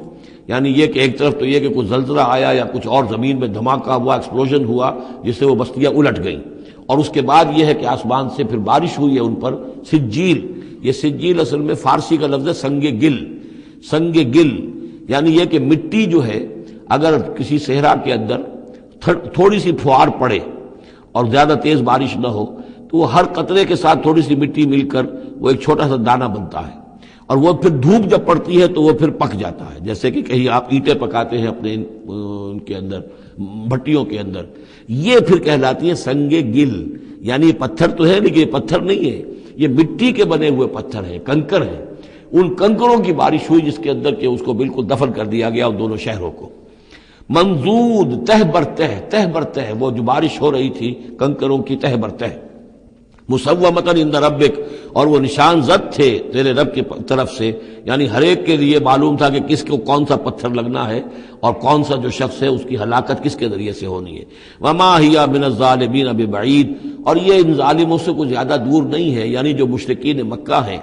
یعنی یہ کہ ایک طرف تو یہ کہ کچھ زلزلہ آیا یا کچھ اور زمین میں دھماکہ ہوا، ایکسپلوژن ہوا جس سے وہ بستیاں الٹ گئیں، اور اس کے بعد یہ ہے کہ آسمان سے پھر بارش ہوئی ہے ان پر سجیل۔ یہ سجیل اصل میں فارسی کا لفظ ہے سنگ گل، سنگ گل یعنی یہ کہ مٹی جو ہے اگر کسی صحرا کے اندر تھوڑی سی پھوار پڑے اور زیادہ تیز بارش نہ ہو تو وہ ہر قطرے کے ساتھ تھوڑی سی مٹی مل کر وہ ایک چھوٹا سا دانہ بنتا ہے، اور وہ پھر دھوپ جب پڑتی ہے تو وہ پھر پک جاتا ہے، جیسے کہ کہیں آپ اینٹیں پکاتے ہیں اپنے ان کے اندر بھٹیوں کے اندر، یہ پھر کہلاتی ہے سنگ گل، یعنی یہ پتھر تو ہے لیکن یہ پتھر نہیں ہے، یہ مٹی کے بنے ہوئے پتھر ہیں، کنکر ہیں، ان کنکروں کی بارش ہوئی جس کے اندر کہ اس کو بالکل دفن کر دیا گیا ان دونوں شہروں کو. منضود تہ بر تہ وہ جو بارش ہو رہی تھی کنکروں کی تہ بر تہ. مسومۃ عند ربک اور وہ نشان زد تھے تیرے رب کی طرف سے، یعنی ہر ایک کے لیے معلوم تھا کہ کس کو کون سا پتھر لگنا ہے اور کون سا جو شخص ہے اس کی ہلاکت کس کے ذریعے سے ہونی ہے. وما ہی من الظالمین ببعید اور یہ ان ظالموں سے کوئی زیادہ دور نہیں ہے، یعنی جو مشرکین مکہ ہیں،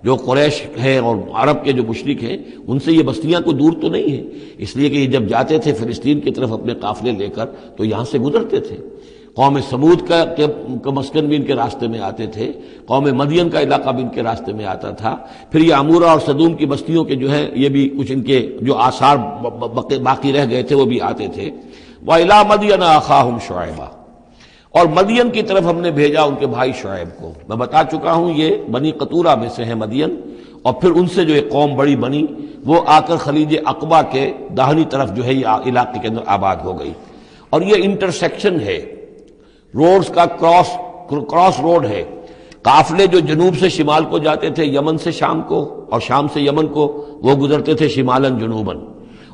جو قریش ہیں اور عرب کے جو مشرک ہیں، ان سے یہ بستیاں کوئی دور تو نہیں ہیں، اس لیے کہ یہ جب جاتے تھے فلسطین کی طرف اپنے قافلے لے کر تو یہاں سے گزرتے تھے. قوم سمود کا مسکن بھی ان کے راستے میں آتے تھے، قوم مدین کا علاقہ بھی ان کے راستے میں آتا تھا، پھر یہ عمورہ اور صدوم کی بستیوں کے جو ہے یہ بھی کچھ ان کے جو آثار باقی رہ گئے تھے وہ بھی آتے تھے. وَإِلَىٰ مَدْيَنَ أَخَاهُمْ شُعَيْبًا اور مدین کی طرف ہم نے بھیجا ان کے بھائی شعیب کو. میں بتا چکا ہوں یہ بنی قطورہ میں سے ہے مدین، اور پھر ان سے جو ایک قوم بڑی بنی وہ آ کر خلیج عقبہ کے داہنی طرف جو ہے یہ علاقے کے اندر آباد ہو گئی. اور یہ انٹرسیکشن ہے، روڈز کا کراس روڈ ہے. قافلے جو جنوب سے شمال کو جاتے تھے یمن سے شام کو اور شام سے یمن کو وہ گزرتے تھے شمالاً جنوباً،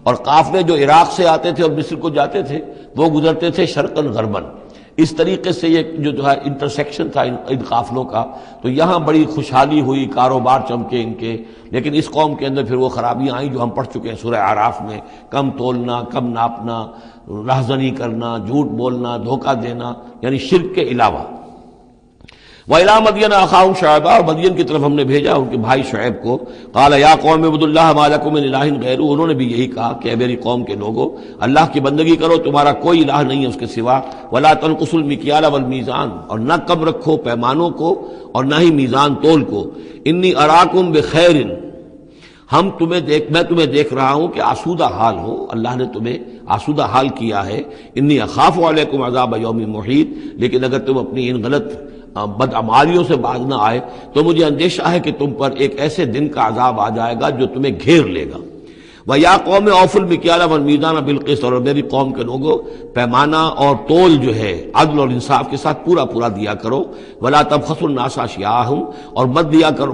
اور قافلے جو عراق سے آتے تھے اور مصر کو جاتے تھے وہ گزرتے تھے شرقاً غرباً. اس طریقے سے یہ جو ہے انٹرسیکشن تھا ان قافلوں کا. تو یہاں بڑی خوشحالی ہوئی، کاروبار چمکے ان کے، لیکن اس قوم کے اندر پھر وہ خرابیاں آئیں جو ہم پڑھ چکے ہیں سورہ اعراف میں، کم تولنا، کم ناپنا، رہزنی کرنا، جھوٹ بولنا، دھوکہ دینا، یعنی شرک کے علاوہ. وَإِلَىٰ مَدْيَنَ أَخَاهُمْ شُعَيْبًا اور مدین کی طرف ہم نے بھیجا ان کے بھائی شعیب کو. قال یا قوم اعبدوا اللہ ما لکم من الہ غیرہ انہوں نے بھی یہی کہا کہ اے میری قوم کے لوگو اللہ کی بندگی کرو، تمہارا کوئی الہ نہیں ہے اس کے سوا. ولا تنقصوا المکیال والمیزان اور نہ کم رکھو پیمانوں کو اور نہ ہی میزان تول کو. انی اراکم بخیر میں تمہیں دیکھ رہا ہوں کہ آسودہ حال ہو، اللہ نے تمہیں آسودہ حال کیا ہے. انی اخاف علیکم عذاب یوم محیط لیکن اگر تم اپنی ان غلط بدعمالیوں سے باز نہ آئے تو مجھے اندیشہ ہے کہ تم پر ایک ایسے دن کا عذاب آ جائے گا جو تمہیں گھیر لے گا. وَيَا قَوْمِ أَوْفُوا الْمِكْيَالَ وَالْمِيزَانَ بِالْقِسْطِ اور میری قوم کے لوگوں پیمانہ اور تول جو ہے عدل اور انصاف کے ساتھ پورا دیا کرو. وَلَا تَبْخَسُوا النَّاسَ أَشْيَاءَهُمْ اور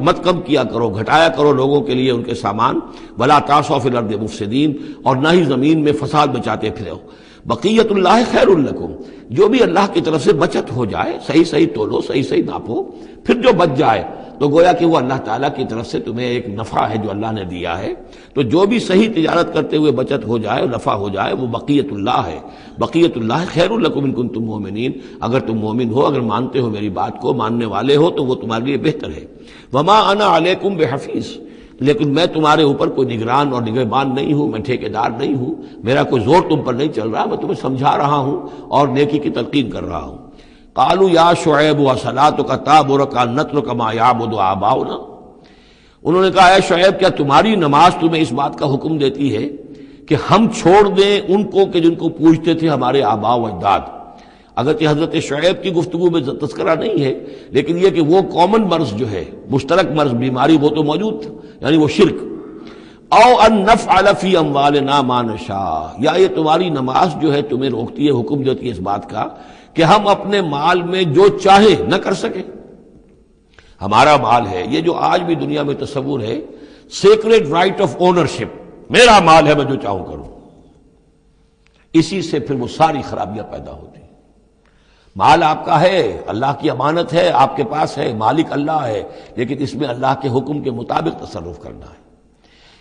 مت کم کیا کرو، گھٹایا کرو لوگوں کے لیے ان کے سامان. وَلَا تَعْثَوْا فِي الْأَرْضِ مُفْسِدِينَ اور نہ ہی زمین میں فساد مچاتے پھرو. بقیت اللہ خیر لکم جو بھی اللہ کی طرف سے بچت ہو جائے، صحیح تولو، صحیح ناپو، پھر جو بچ جائے تو گویا کہ وہ اللہ تعالیٰ کی طرف سے تمہیں ایک نفع ہے جو اللہ نے دیا ہے. تو جو بھی صحیح تجارت کرتے ہوئے بچت ہو جائے، نفع ہو جائے، وہ بقیت اللہ ہے. بقیت اللہ خیر لکم ان کنتم مؤمنین اگر تم مومن ہو، اگر مانتے ہو میری بات کو، ماننے والے ہو تو وہ تمہارے لیے بہتر ہے. وما انا علیکم بحفیظ لیکن میں تمہارے اوپر کوئی نگران اور نگہبان نہیں ہوں، میں ٹھیکیدار نہیں ہوں، میرا کوئی زور تم پر نہیں چل رہا، میں تمہیں سمجھا رہا ہوں اور نیکی کی تلقین کر رہا ہوں. قالوا یا شعیب وصلاتک تأمرک ان نترک ما یعبد آباؤنا انہوں نے کہا اے شعیب کیا تمہاری نماز تمہیں اس بات کا حکم دیتی ہے کہ ہم چھوڑ دیں ان کو کہ جن کو پوجتے تھے ہمارے آباء و اجداد. اگرچہ حضرت شعیب کی گفتگو میں تذکرہ نہیں ہے لیکن یہ کہ وہ کامن مرض جو ہے، مشترک مرض، بیماری وہ تو موجود تھا، یعنی وہ شرک. او ان نفعل فی اموالنا ما نشاء یا یہ تمہاری نماز جو ہے تمہیں روکتی ہے، حکم دیتی ہے اس بات کا کہ ہم اپنے مال میں جو چاہے نہ کر سکیں. ہمارا مال ہے، یہ جو آج بھی دنیا میں تصور ہے سیکریٹ رائٹ آف اونرشپ، میرا مال ہے میں جو چاہوں کروں، اسی سے پھر وہ ساری خرابیاں پیدا ہوتی ہیں. مال آپ کا ہے، اللہ کی امانت ہے، آپ کے پاس ہے، مالک اللہ ہے، لیکن اس میں اللہ کے حکم کے مطابق تصرف کرنا ہے.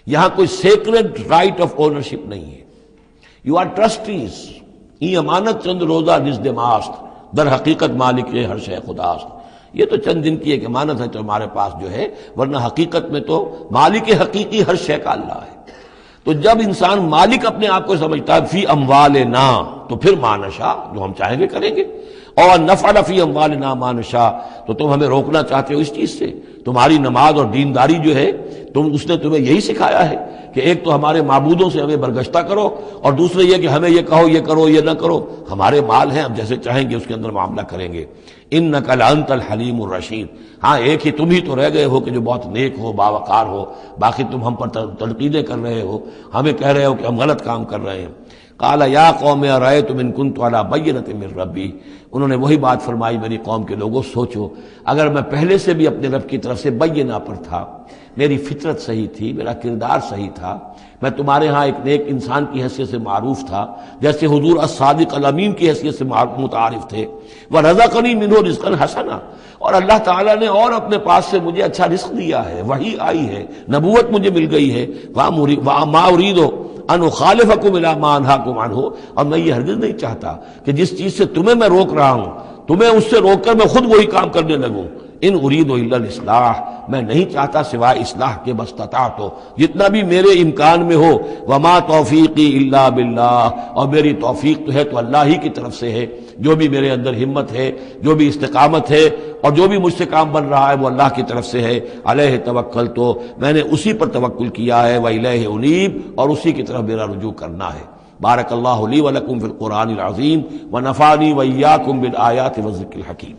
یہاں کوئی سیکریٹ رائٹ آف اونرشپ نہیں ہے. یو آر ٹرسٹیز یہ امانت چند روزہ نزد ماست در حقیقت مالک ہر شے خداست. یہ تو چند دن کی ایک امانت ہے تمہارے پاس جو ہے، ورنہ حقیقت میں تو مالک حقیقی ہر شے کا اللہ ہے. تو جب انسان مالک اپنے آپ کو سمجھتا ہے فی اموالنا تو پھر ما نشاء جو ہم چاہیں گے کریں گے، اور نفعل فی اموالنا ما نشاء تو تم ہمیں روکنا چاہتے ہو اس چیز سے. تمہاری نماز اور دینداری جو ہے اس نے تمہیں یہی سکھایا ہے کہ ایک تو ہمارے معبودوں سے ہمیں برگشتہ کرو اور دوسرے یہ کہ ہمیں یہ کہو یہ کرو یہ نہ کرو. ہمارے مال ہیں، ہم جیسے چاہیں گے اس کے اندر معاملہ کریں گے. انک لانت الحلیم الرشید ہاں ایک ہی تم ہی تو رہ گئے ہو کہ جو بہت نیک ہو، باوقار ہو، باقی تم ہم پر تنقیدیں کر رہے ہو، ہمیں کہہ رہے ہو کہ ہم غلط کام کر رہے ہیں. قال یا قوم ارأیتم ان کنت علی بینۃ من ربی، انہوں نے وہی بات فرمائی میری قوم کے لوگوں، سوچو اگر میں پہلے سے بھی اپنے رب کی طرف سے بینہ پر تھا، میری فطرت صحیح تھی، میرا کردار صحیح تھا، میں تمہارے ہاں ایک نیک انسان کی حیثیت سے معروف تھا، جیسے حضور الصادق الامین کی حیثیت سے متعارف تھے، وَرَزَقَنِي مِنْهُ رِزْقًا حَسَنًا، اور اللہ تعالیٰ نے اور اپنے پاس سے مجھے اچھا رزق دیا ہے، وحی آئی ہے، نبوت مجھے مل گئی ہے، وَمَا أُرِيدُ أَنْ أُخَالِفَكُمْ إِلَىٰ مَا أَنْهَاكُمْ عَنْهُ، اور میں یہ ہرگز نہیں چاہتا کہ جس چیز سے تمہیں میں روک رہا ہوں، تمہیں اس سے روک کر میں خود وہی کام کرنے لگوں۔ ان اريد الا الاصلاح، میں نہیں چاہتا سوائے اصلاح کے، مستطاعت ہو، جتنا بھی میرے امکان میں ہو، وما توفیقی الا باللہ، اور میری توفیق تو ہے تو اللہ ہی کی طرف سے ہے، جو بھی میرے اندر ہمت ہے، جو بھی استقامت ہے، اور جو بھی مجھ سے کام بن رہا ہے وہ اللہ کی طرف سے ہے۔ علیہ توکلت، تو میں نے اسی پر توکل کیا ہے، وإلیہ انیب، اور اسی کی طرف میرا رجوع کرنا ہے۔ بارک اللہ لی ولکم فی القرآن العظیم ونفعنی وإیاکم بالآیات والذکر الحکیم۔